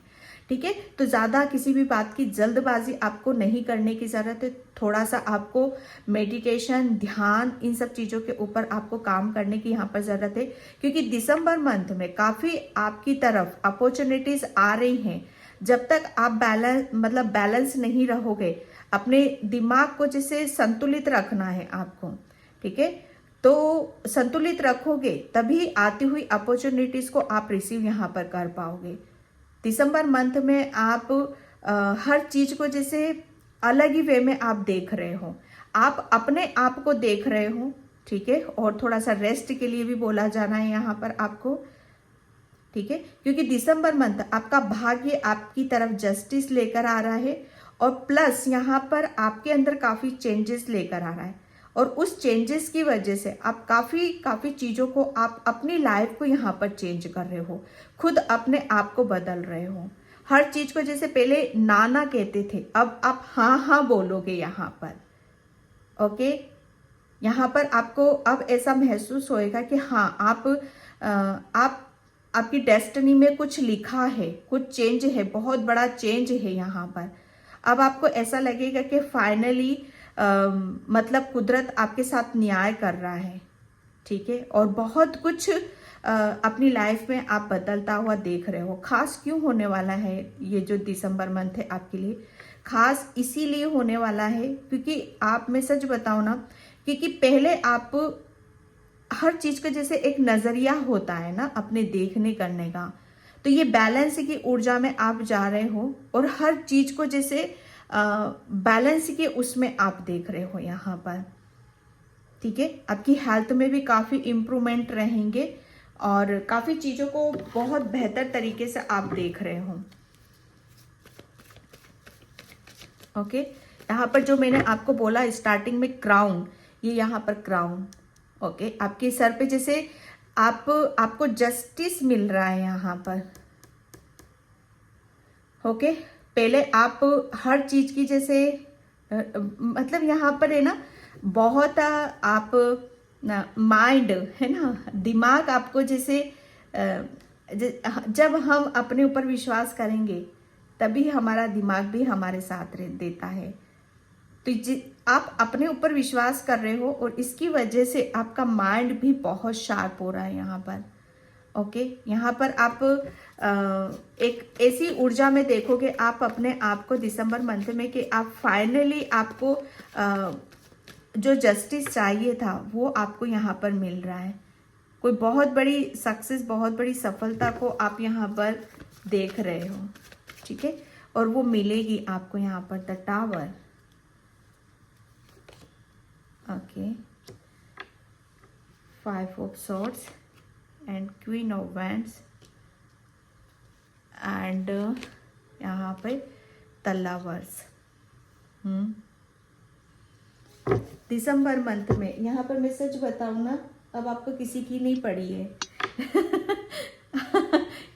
ठीक है। तो ज़्यादा किसी भी बात की जल्दबाजी आपको नहीं करने की ज़रूरत है। थोड़ा सा आपको मेडिटेशन, ध्यान, इन सब चीज़ों के ऊपर आपको काम करने की यहाँ पर ज़रूरत है, क्योंकि दिसंबर मंथ में काफ़ी आपकी तरफ अपॉर्चुनिटीज़ आ रही हैं। जब तक आप बैलेंस नहीं रहोगे, अपने दिमाग को जैसे संतुलित रखना है आपको, ठीक है। तो संतुलित रखोगे तभी आती हुई अपॉर्चुनिटीज़ को आप रिसीव यहाँ पर कर पाओगे। दिसंबर मंथ में आप हर चीज को जैसे अलग ही वे में आप देख रहे हो, आप अपने आप को देख रहे हो, ठीक है। और थोड़ा सा रेस्ट के लिए भी बोला जाना है यहाँ पर आपको, ठीक है, क्योंकि दिसंबर मंथ आपका भाग्य आपकी तरफ जस्टिस लेकर आ रहा है और प्लस यहाँ पर आपके अंदर काफी चेंजेस लेकर आ रहा है। और उस चेंजेस की वजह से आप काफ़ी चीज़ों को, आप अपनी लाइफ को यहाँ पर चेंज कर रहे हो, खुद अपने आप को बदल रहे हो। हर चीज़ को जैसे पहले ना ना कहते थे, अब आप हाँ हाँ बोलोगे यहाँ पर, ओके। यहाँ पर आपको अब ऐसा महसूस होएगा कि हाँ, आपकी डेस्टिनी में कुछ लिखा है, कुछ चेंज है, बहुत बड़ा चेंज है यहाँ पर। अब आपको ऐसा लगेगा कि फाइनली मतलब कुदरत आपके साथ न्याय कर रहा है, ठीक है। और बहुत कुछ अपनी लाइफ में आप बदलता हुआ देख रहे हो। खास क्यों होने वाला है ये जो दिसंबर मंथ है आपके लिए? खास इसीलिए होने वाला है क्योंकि आप, मैं सच बताऊं ना, क्योंकि पहले आप हर चीज का जैसे एक नजरिया होता है ना अपने देखने करने का, तो ये बैलेंस की ऊर्जा में आप जा रहे हो और हर चीज को जैसे बैलेंस के उसमें आप देख रहे हो यहाँ पर, ठीक है। आपकी हेल्थ में भी काफ़ी इम्प्रूवमेंट रहेंगे और काफ़ी चीज़ों को बहुत बेहतर तरीके से आप देख रहे हो, ओके। यहाँ पर जो मैंने आपको बोला स्टार्टिंग में क्राउन, ये यहाँ पर क्राउन, ओके, आपके सर पे जैसे आपको जस्टिस मिल रहा है यहाँ पर, ओके। पहले आप हर चीज की जैसे मतलब यहाँ पर है ना, बहुत आप माइंड है ना, दिमाग आपको जैसे जब हम अपने ऊपर विश्वास करेंगे तभी हमारा दिमाग भी हमारे साथ देता है। तो आप अपने ऊपर विश्वास कर रहे हो और इसकी वजह से आपका माइंड भी बहुत शार्प हो रहा है यहाँ पर, ओके। यहाँ पर आप एक ऐसी ऊर्जा में देखोगे आप अपने आप को दिसंबर मंथ में कि आप फाइनली आपको जो जस्टिस चाहिए था वो आपको यहाँ पर मिल रहा है। कोई बहुत बड़ी सक्सेस, बहुत बड़ी सफलता को आप यहाँ पर देख रहे हो, ठीक है। और वो मिलेगी आपको यहाँ पर, the tower, okay, 5 of swords and queen of wands and यहाँ पे तल्लावर्स। दिसंबर मंथ में यहाँ पर मैं सच बताऊँ ना, अब आपको किसी की नहीं पड़ी है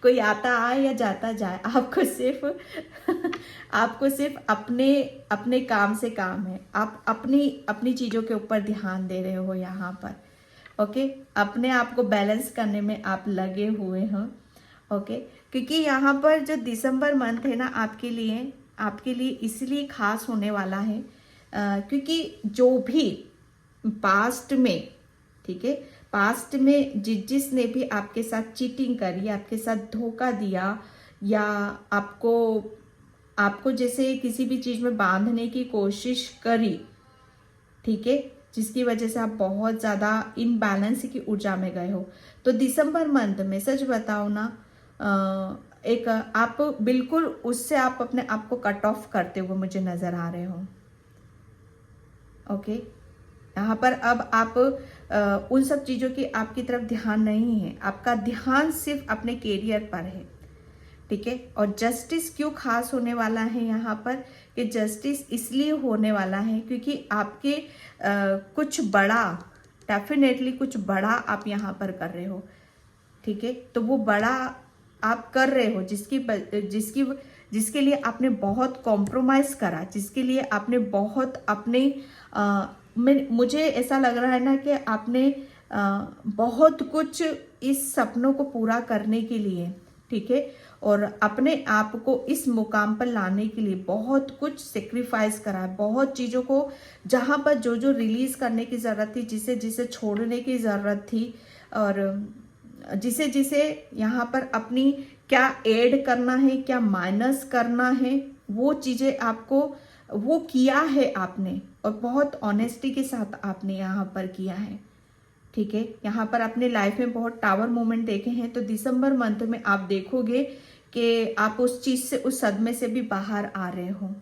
कोई आता आए या जाता जाए, आपको सिर्फ अपने काम से काम है। आप अपनी चीज़ों के ऊपर ध्यान दे रहे हो यहाँ पर, ओके। अपने आप को बैलेंस करने में आप लगे हुए हैं, ओके। क्योंकि यहाँ पर जो दिसंबर मंथ है ना आपके लिए इसलिए खास होने वाला है क्योंकि जो भी पास्ट में, ठीक है, पास्ट में जिसने भी आपके साथ चीटिंग करी, आपके साथ धोखा दिया या आपको जैसे किसी भी चीज में बांधने की कोशिश करी, ठीक है, जिसकी वजह से आप बहुत ज़्यादा इनबैलेंस की ऊर्जा में गए हो, तो दिसंबर मंथ में सच बताओ ना, एक आप बिल्कुल उससे आप अपने आप को कट ऑफ करते हुए मुझे नज़र आ रहे हो, ओके। यहाँ पर अब आप उन सब चीज़ों की आपकी तरफ ध्यान नहीं है, आपका ध्यान सिर्फ अपने कैरियर पर है, ठीक है। और जस्टिस क्यों खास होने वाला है यहाँ पर, कि जस्टिस इसलिए होने वाला है क्योंकि आपके कुछ बड़ा डेफिनेटली कुछ बड़ा आप यहाँ पर कर रहे हो, ठीक है। तो वो बड़ा आप कर रहे हो जिसकी जिसके लिए आपने बहुत कॉम्प्रोमाइज करा, जिसके लिए आपने बहुत अपने मुझे ऐसा लग रहा है ना कि आपने बहुत कुछ इस सपनों को पूरा करने के लिए, ठीक है, और अपने आप को इस मुकाम पर लाने के लिए बहुत कुछ सेक्रीफाइस करा है। बहुत चीज़ों को जहाँ पर जो जो रिलीज करने की ज़रूरत थी, जिसे जिसे छोड़ने की ज़रूरत थी, और जिसे जिसे यहाँ पर अपनी क्या ऐड करना है, क्या माइनस करना है, वो चीज़ें आपको वो किया है आपने, और बहुत ऑनेस्टी के साथ आपने यहाँ पर किया है, ठीक है। यहाँ पर अपने लाइफ में बहुत टावर मोमेंट देखे हैं, तो दिसंबर मंथ में आप देखोगे कि आप उस चीज़ से, उस सदमे से भी बाहर आ रहे हो,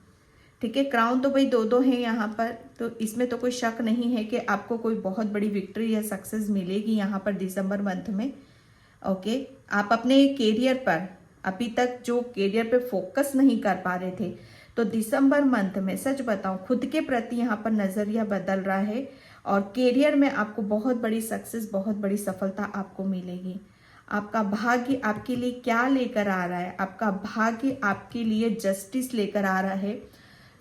ठीक है। क्राउन तो भाई दो है यहाँ पर, तो इसमें तो कोई शक नहीं है कि आपको कोई बहुत बड़ी विक्ट्री या सक्सेस मिलेगी यहाँ पर दिसंबर मंथ में, ओके। आप अपने कैरियर पर अभी तक जो कैरियर पे फोकस नहीं कर पा रहे थे, तो दिसंबर मंथ में सच बताऊं खुद के प्रति यहाँ पर नज़रिया बदल रहा है, और कैरियर में आपको बहुत बड़ी सक्सेस, बहुत बड़ी सफलता आपको मिलेगी। आपका भाग्य आपके लिए क्या लेकर आ रहा है, आपका भाग्य आपके लिए जस्टिस लेकर आ रहा है।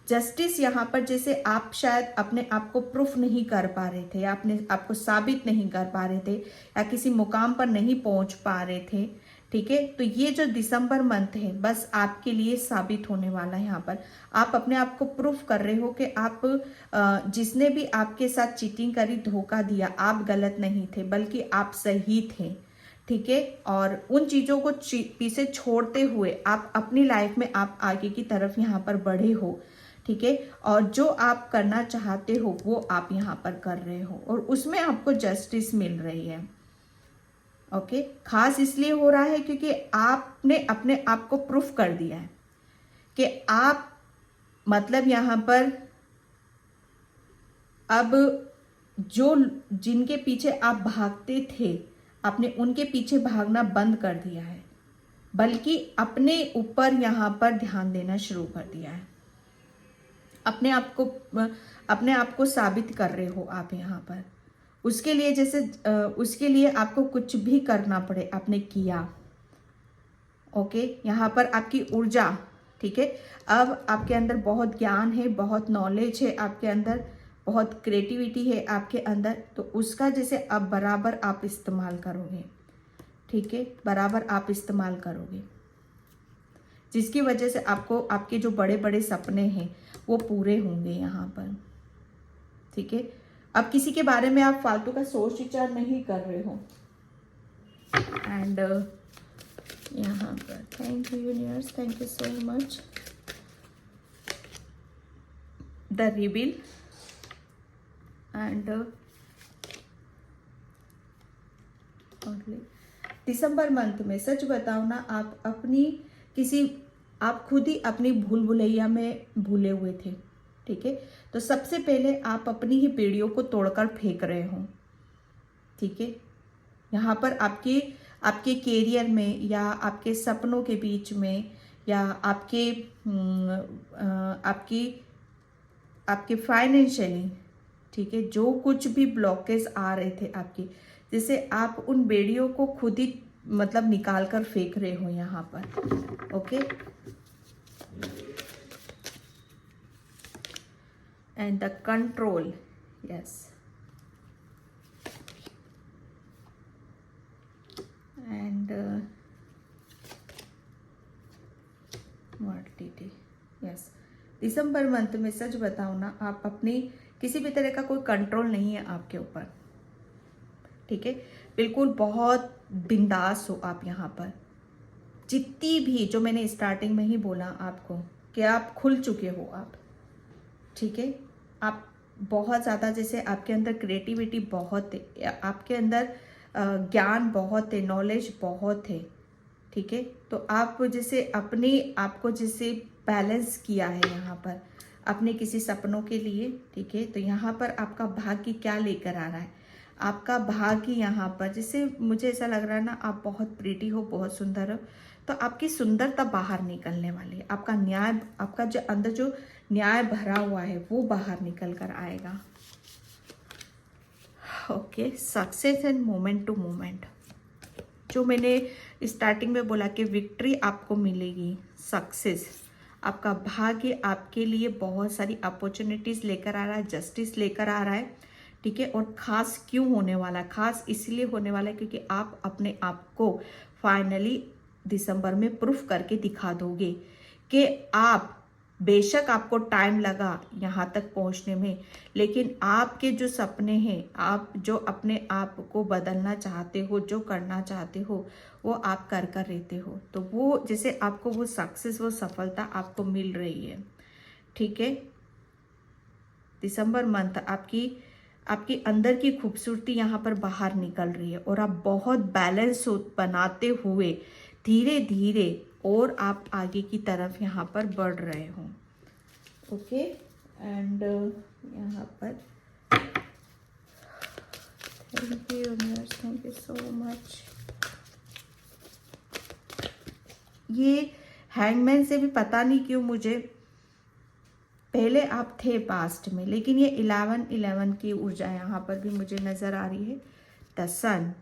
जस्टिस यहाँ पर जैसे आप शायद अपने आप को प्रूफ नहीं कर पा रहे थे, या अपने आपको साबित नहीं कर पा रहे थे, या किसी मुकाम पर नहीं पहुंच पा रहे थे, ठीक है। तो ये जो दिसंबर मंथ है बस आपके लिए साबित होने वाला है। यहाँ पर आप अपने आप को प्रूफ कर रहे हो कि आप जिसने भी आपके साथ चीटिंग करी, धोखा दिया, आप गलत नहीं थे, बल्कि आप सही थे, ठीक है। और उन चीज़ों को पीछे छोड़ते हुए आप अपनी लाइफ में आप आगे की तरफ यहाँ पर बढ़े हो, ठीक है। और जो आप करना चाहते हो वो आप यहाँ पर कर रहे हो, और उसमें आपको जस्टिस मिल रही है, ओके। खास इसलिए हो रहा है क्योंकि आपने अपने आप को प्रूफ कर दिया है कि आप मतलब यहाँ पर अब जो जिनके पीछे आप भागते थे, आपने उनके पीछे भागना बंद कर दिया है, बल्कि अपने ऊपर यहाँ पर ध्यान देना शुरू कर दिया है। अपने आप को साबित कर रहे हो आप यहाँ पर। उसके लिए जैसे उसके लिए आपको कुछ भी करना पड़े, आपने किया, ओके। यहाँ पर आपकी ऊर्जा, ठीक है, अब आपके अंदर बहुत ज्ञान है, बहुत नॉलेज है आपके अंदर, बहुत क्रिएटिविटी है आपके अंदर, तो उसका जैसे अब बराबर आप इस्तेमाल करोगे, ठीक है, बराबर आप इस्तेमाल करोगे, जिसकी वजह से आपको आपके जो बड़े बड़े सपने हैं वो पूरे होंगे यहाँ पर, ठीक है। अब किसी के बारे में आप फालतू का सोच विचार नहीं कर रहे हो। एंड यहाँ पर thank you universe, thank you so much. The reveal and December month में सच बताओ ना, आप खुद ही अपनी भूल भुलैया में भूले हुए थे, ठीक है। तो सबसे पहले आप अपनी ही पीढ़ियों को तोड़कर फेंक रहे हो, ठीक है। यहाँ पर आपके कैरियर में, या आपके सपनों के बीच में, या आपके फाइनेंशियली, ठीक है, जो कुछ भी ब्लॉकेज आ रहे थे आपकी, जैसे आप उन बेड़ियों को खुद ही मतलब निकाल कर फेंक रहे हो यहाँ पर, okay. And the control, yes, and what did yes. December month में सच बताओ ना, आप अपनी किसी भी तरह का कोई कंट्रोल नहीं है आपके ऊपर, ठीक है। बिल्कुल बहुत बिंदास हो आप यहाँ पर। जितनी भी, जो मैंने स्टार्टिंग में ही बोला आपको कि आप खुल चुके हो आप, ठीक है। आप बहुत ज़्यादा, जैसे आपके अंदर क्रिएटिविटी बहुत है, आपके अंदर ज्ञान बहुत है, नॉलेज बहुत है, ठीक है। तो आप जैसे अपने आप को जैसे बैलेंस किया है यहाँ पर अपने किसी सपनों के लिए, ठीक है। तो यहाँ पर आपका भाग्य क्या लेकर आ रहा है, आपका भाग्य यहाँ पर जैसे मुझे ऐसा लग रहा है ना, आप बहुत प्रीटी हो, बहुत सुंदर हो, तो आपकी सुंदरता बाहर निकलने वाली है। आपका न्याय, आपका जो अंदर जो न्याय भरा हुआ है वो बाहर निकल कर आएगा। Okay, success and moment to moment. जो मैंने स्टार्टिंग में बोला कि विक्ट्री आपको मिलेगी, सक्सेस, आपका भाग्य आपके लिए बहुत सारी अपॉर्चुनिटीज़ लेकर आ रहा है, जस्टिस लेकर आ रहा है, ठीक है। और ख़ास क्यों होने वाला है? ख़ास इसलिए होने वाला है क्योंकि आप अपने आप को फाइनली दिसंबर में प्रूफ करके दिखा दोगे कि आप, बेशक आपको टाइम लगा यहाँ तक पहुँचने में, लेकिन आपके जो सपने हैं, आप जो अपने आप को बदलना चाहते हो, जो करना चाहते हो, वो आप कर रहते हो। तो वो जैसे आपको वो सक्सेस, वो सफलता आपको मिल रही है, ठीक है। दिसंबर मंथ आपकी अंदर की खूबसूरती यहाँ पर बाहर निकल रही है और आप बहुत बैलेंस बनाते हुए धीरे धीरे और आप आगे की तरफ यहाँ पर बढ़ रहे हो। ओके, एंड यहाँ पर thank you universe, thank you so much. ये हैंगमैन से भी पता नहीं क्यों मुझे, पहले आप थे पास्ट में, लेकिन ये 11 की ऊर्जा यहाँ पर भी मुझे नज़र आ रही है। द सन,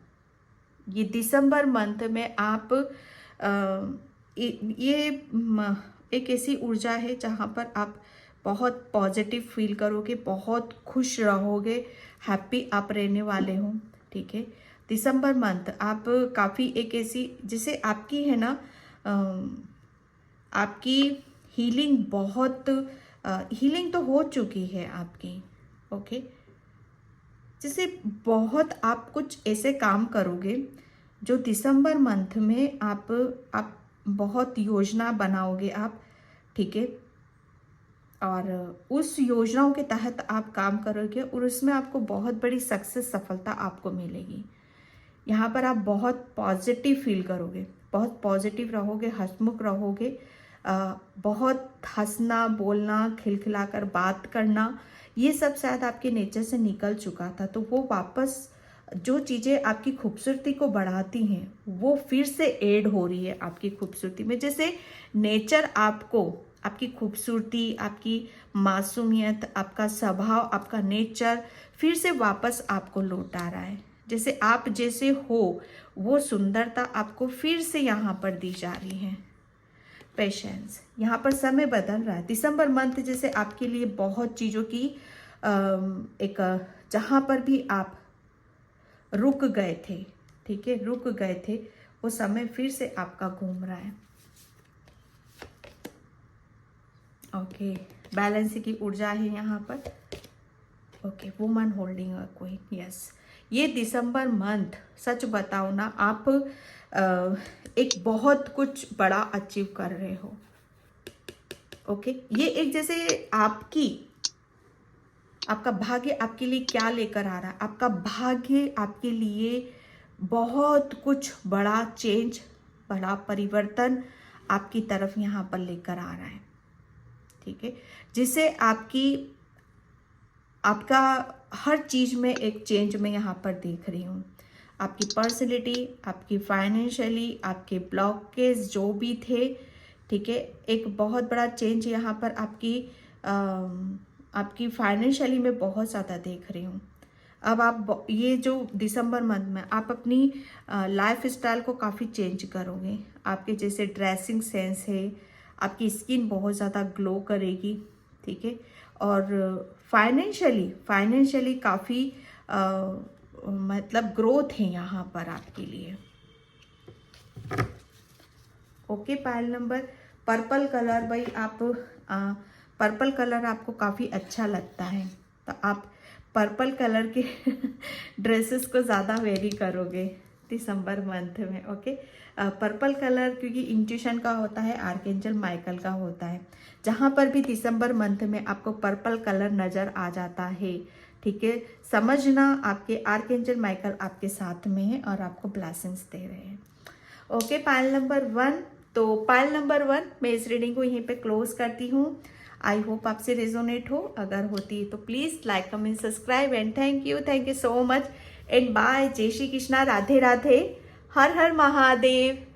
ये दिसंबर मंथ में आप ये एक ऐसी ऊर्जा है जहाँ पर आप बहुत पॉजिटिव फील करोगे, बहुत खुश रहोगे, हैप्पी आप रहने वाले हो, ठीक है। दिसंबर मंथ आप काफ़ी एक ऐसी, जैसे आपकी है ना, आपकी हीलिंग बहुत, हीलिंग तो हो चुकी है आपकी, ओके। जैसे बहुत आप कुछ ऐसे काम करोगे जो दिसंबर मंथ में आप बहुत योजना बनाओगे आप, ठीक है। और उस योजनाओं के तहत आप काम करोगे और उसमें आपको बहुत बड़ी सक्सेस, सफलता आपको मिलेगी। यहाँ पर आप बहुत पॉजिटिव फील करोगे, बहुत पॉजिटिव रहोगे, हंसमुख रहोगे, बहुत हंसना, बोलना, खिलखिलाकर बात करना, ये सब शायद आपके नेचर से निकल चुका था। तो वो वापस जो चीज़ें आपकी खूबसूरती को बढ़ाती हैं वो फिर से ऐड हो रही है आपकी खूबसूरती में। जैसे नेचर आपको, आपकी खूबसूरती, आपकी मासूमियत, आपका स्वभाव, आपका नेचर फिर से वापस आपको लौटा रहा है। जैसे आप जैसे हो वो सुंदरता आपको फिर से यहाँ पर दी जा रही है। पेशेंस, यहाँ पर समय बदल रहा है। दिसंबर मंथ जैसे आपके लिए बहुत चीज़ों की एक, जहाँ पर भी आप रुक गए थे, ठीक है, रुक गए थे, वो समय फिर से आपका घूम रहा है। ओके, बैलेंस की ऊर्जा है यहाँ पर। Okay, woman holding a queen, yes. ये दिसंबर मंथ सच बताओ ना, आप एक बहुत कुछ बड़ा अचीव कर रहे हो, ओके। ये एक जैसे आपका भाग्य आपके लिए क्या लेकर आ रहा है, आपका भाग्य आपके लिए बहुत कुछ बड़ा चेंज, बड़ा परिवर्तन आपकी तरफ यहाँ पर लेकर आ रहा है, ठीक है। जिससे आपका हर चीज़ में एक चेंज मैं यहाँ पर देख रही हूँ। आपकी पर्सनैलिटी, आपकी फाइनेंशियली, आपके ब्लॉकेज जो भी थे, ठीक है, एक बहुत बड़ा चेंज यहाँ पर आपकी फाइनेंशियली में बहुत ज़्यादा देख रही हूँ। अब आप ये जो दिसंबर मंथ में आप अपनी लाइफ स्टाइल को काफ़ी चेंज करोगे। आपके जैसे ड्रेसिंग सेंस है, आपकी स्किन बहुत ज़्यादा ग्लो करेगी, ठीक है। और फाइनेंशियली काफ़ी मतलब ग्रोथ है यहाँ पर आपके लिए। Okay, pile number purple colour, भाई आप पर्पल कलर आपको काफ़ी अच्छा लगता है, तो आप पर्पल कलर के ड्रेसेस को ज़्यादा वेरी करोगे दिसंबर मंथ में, ओके। पर्पल कलर क्योंकि इंट्यूशन का होता है, आर्कएंजल माइकल का होता है। जहाँ पर भी दिसंबर मंथ में आपको पर्पल कलर नज़र आ जाता है, ठीक है, समझना आपके आर्कएंजल माइकल आपके साथ में है और आपको ब्लेसिंग्स दे रहे हैं। ओके, पायल नंबर 1, तो पायल नंबर 1 मैं इस रीडिंग को यहीं पे क्लोज करती हूँ। आई होप आपसे रेजोनेट हो, अगर होती है तो please like, comment, subscribe and thank you so much and bye. जय श्री कृष्णा, राधे राधे, हर हर महादेव।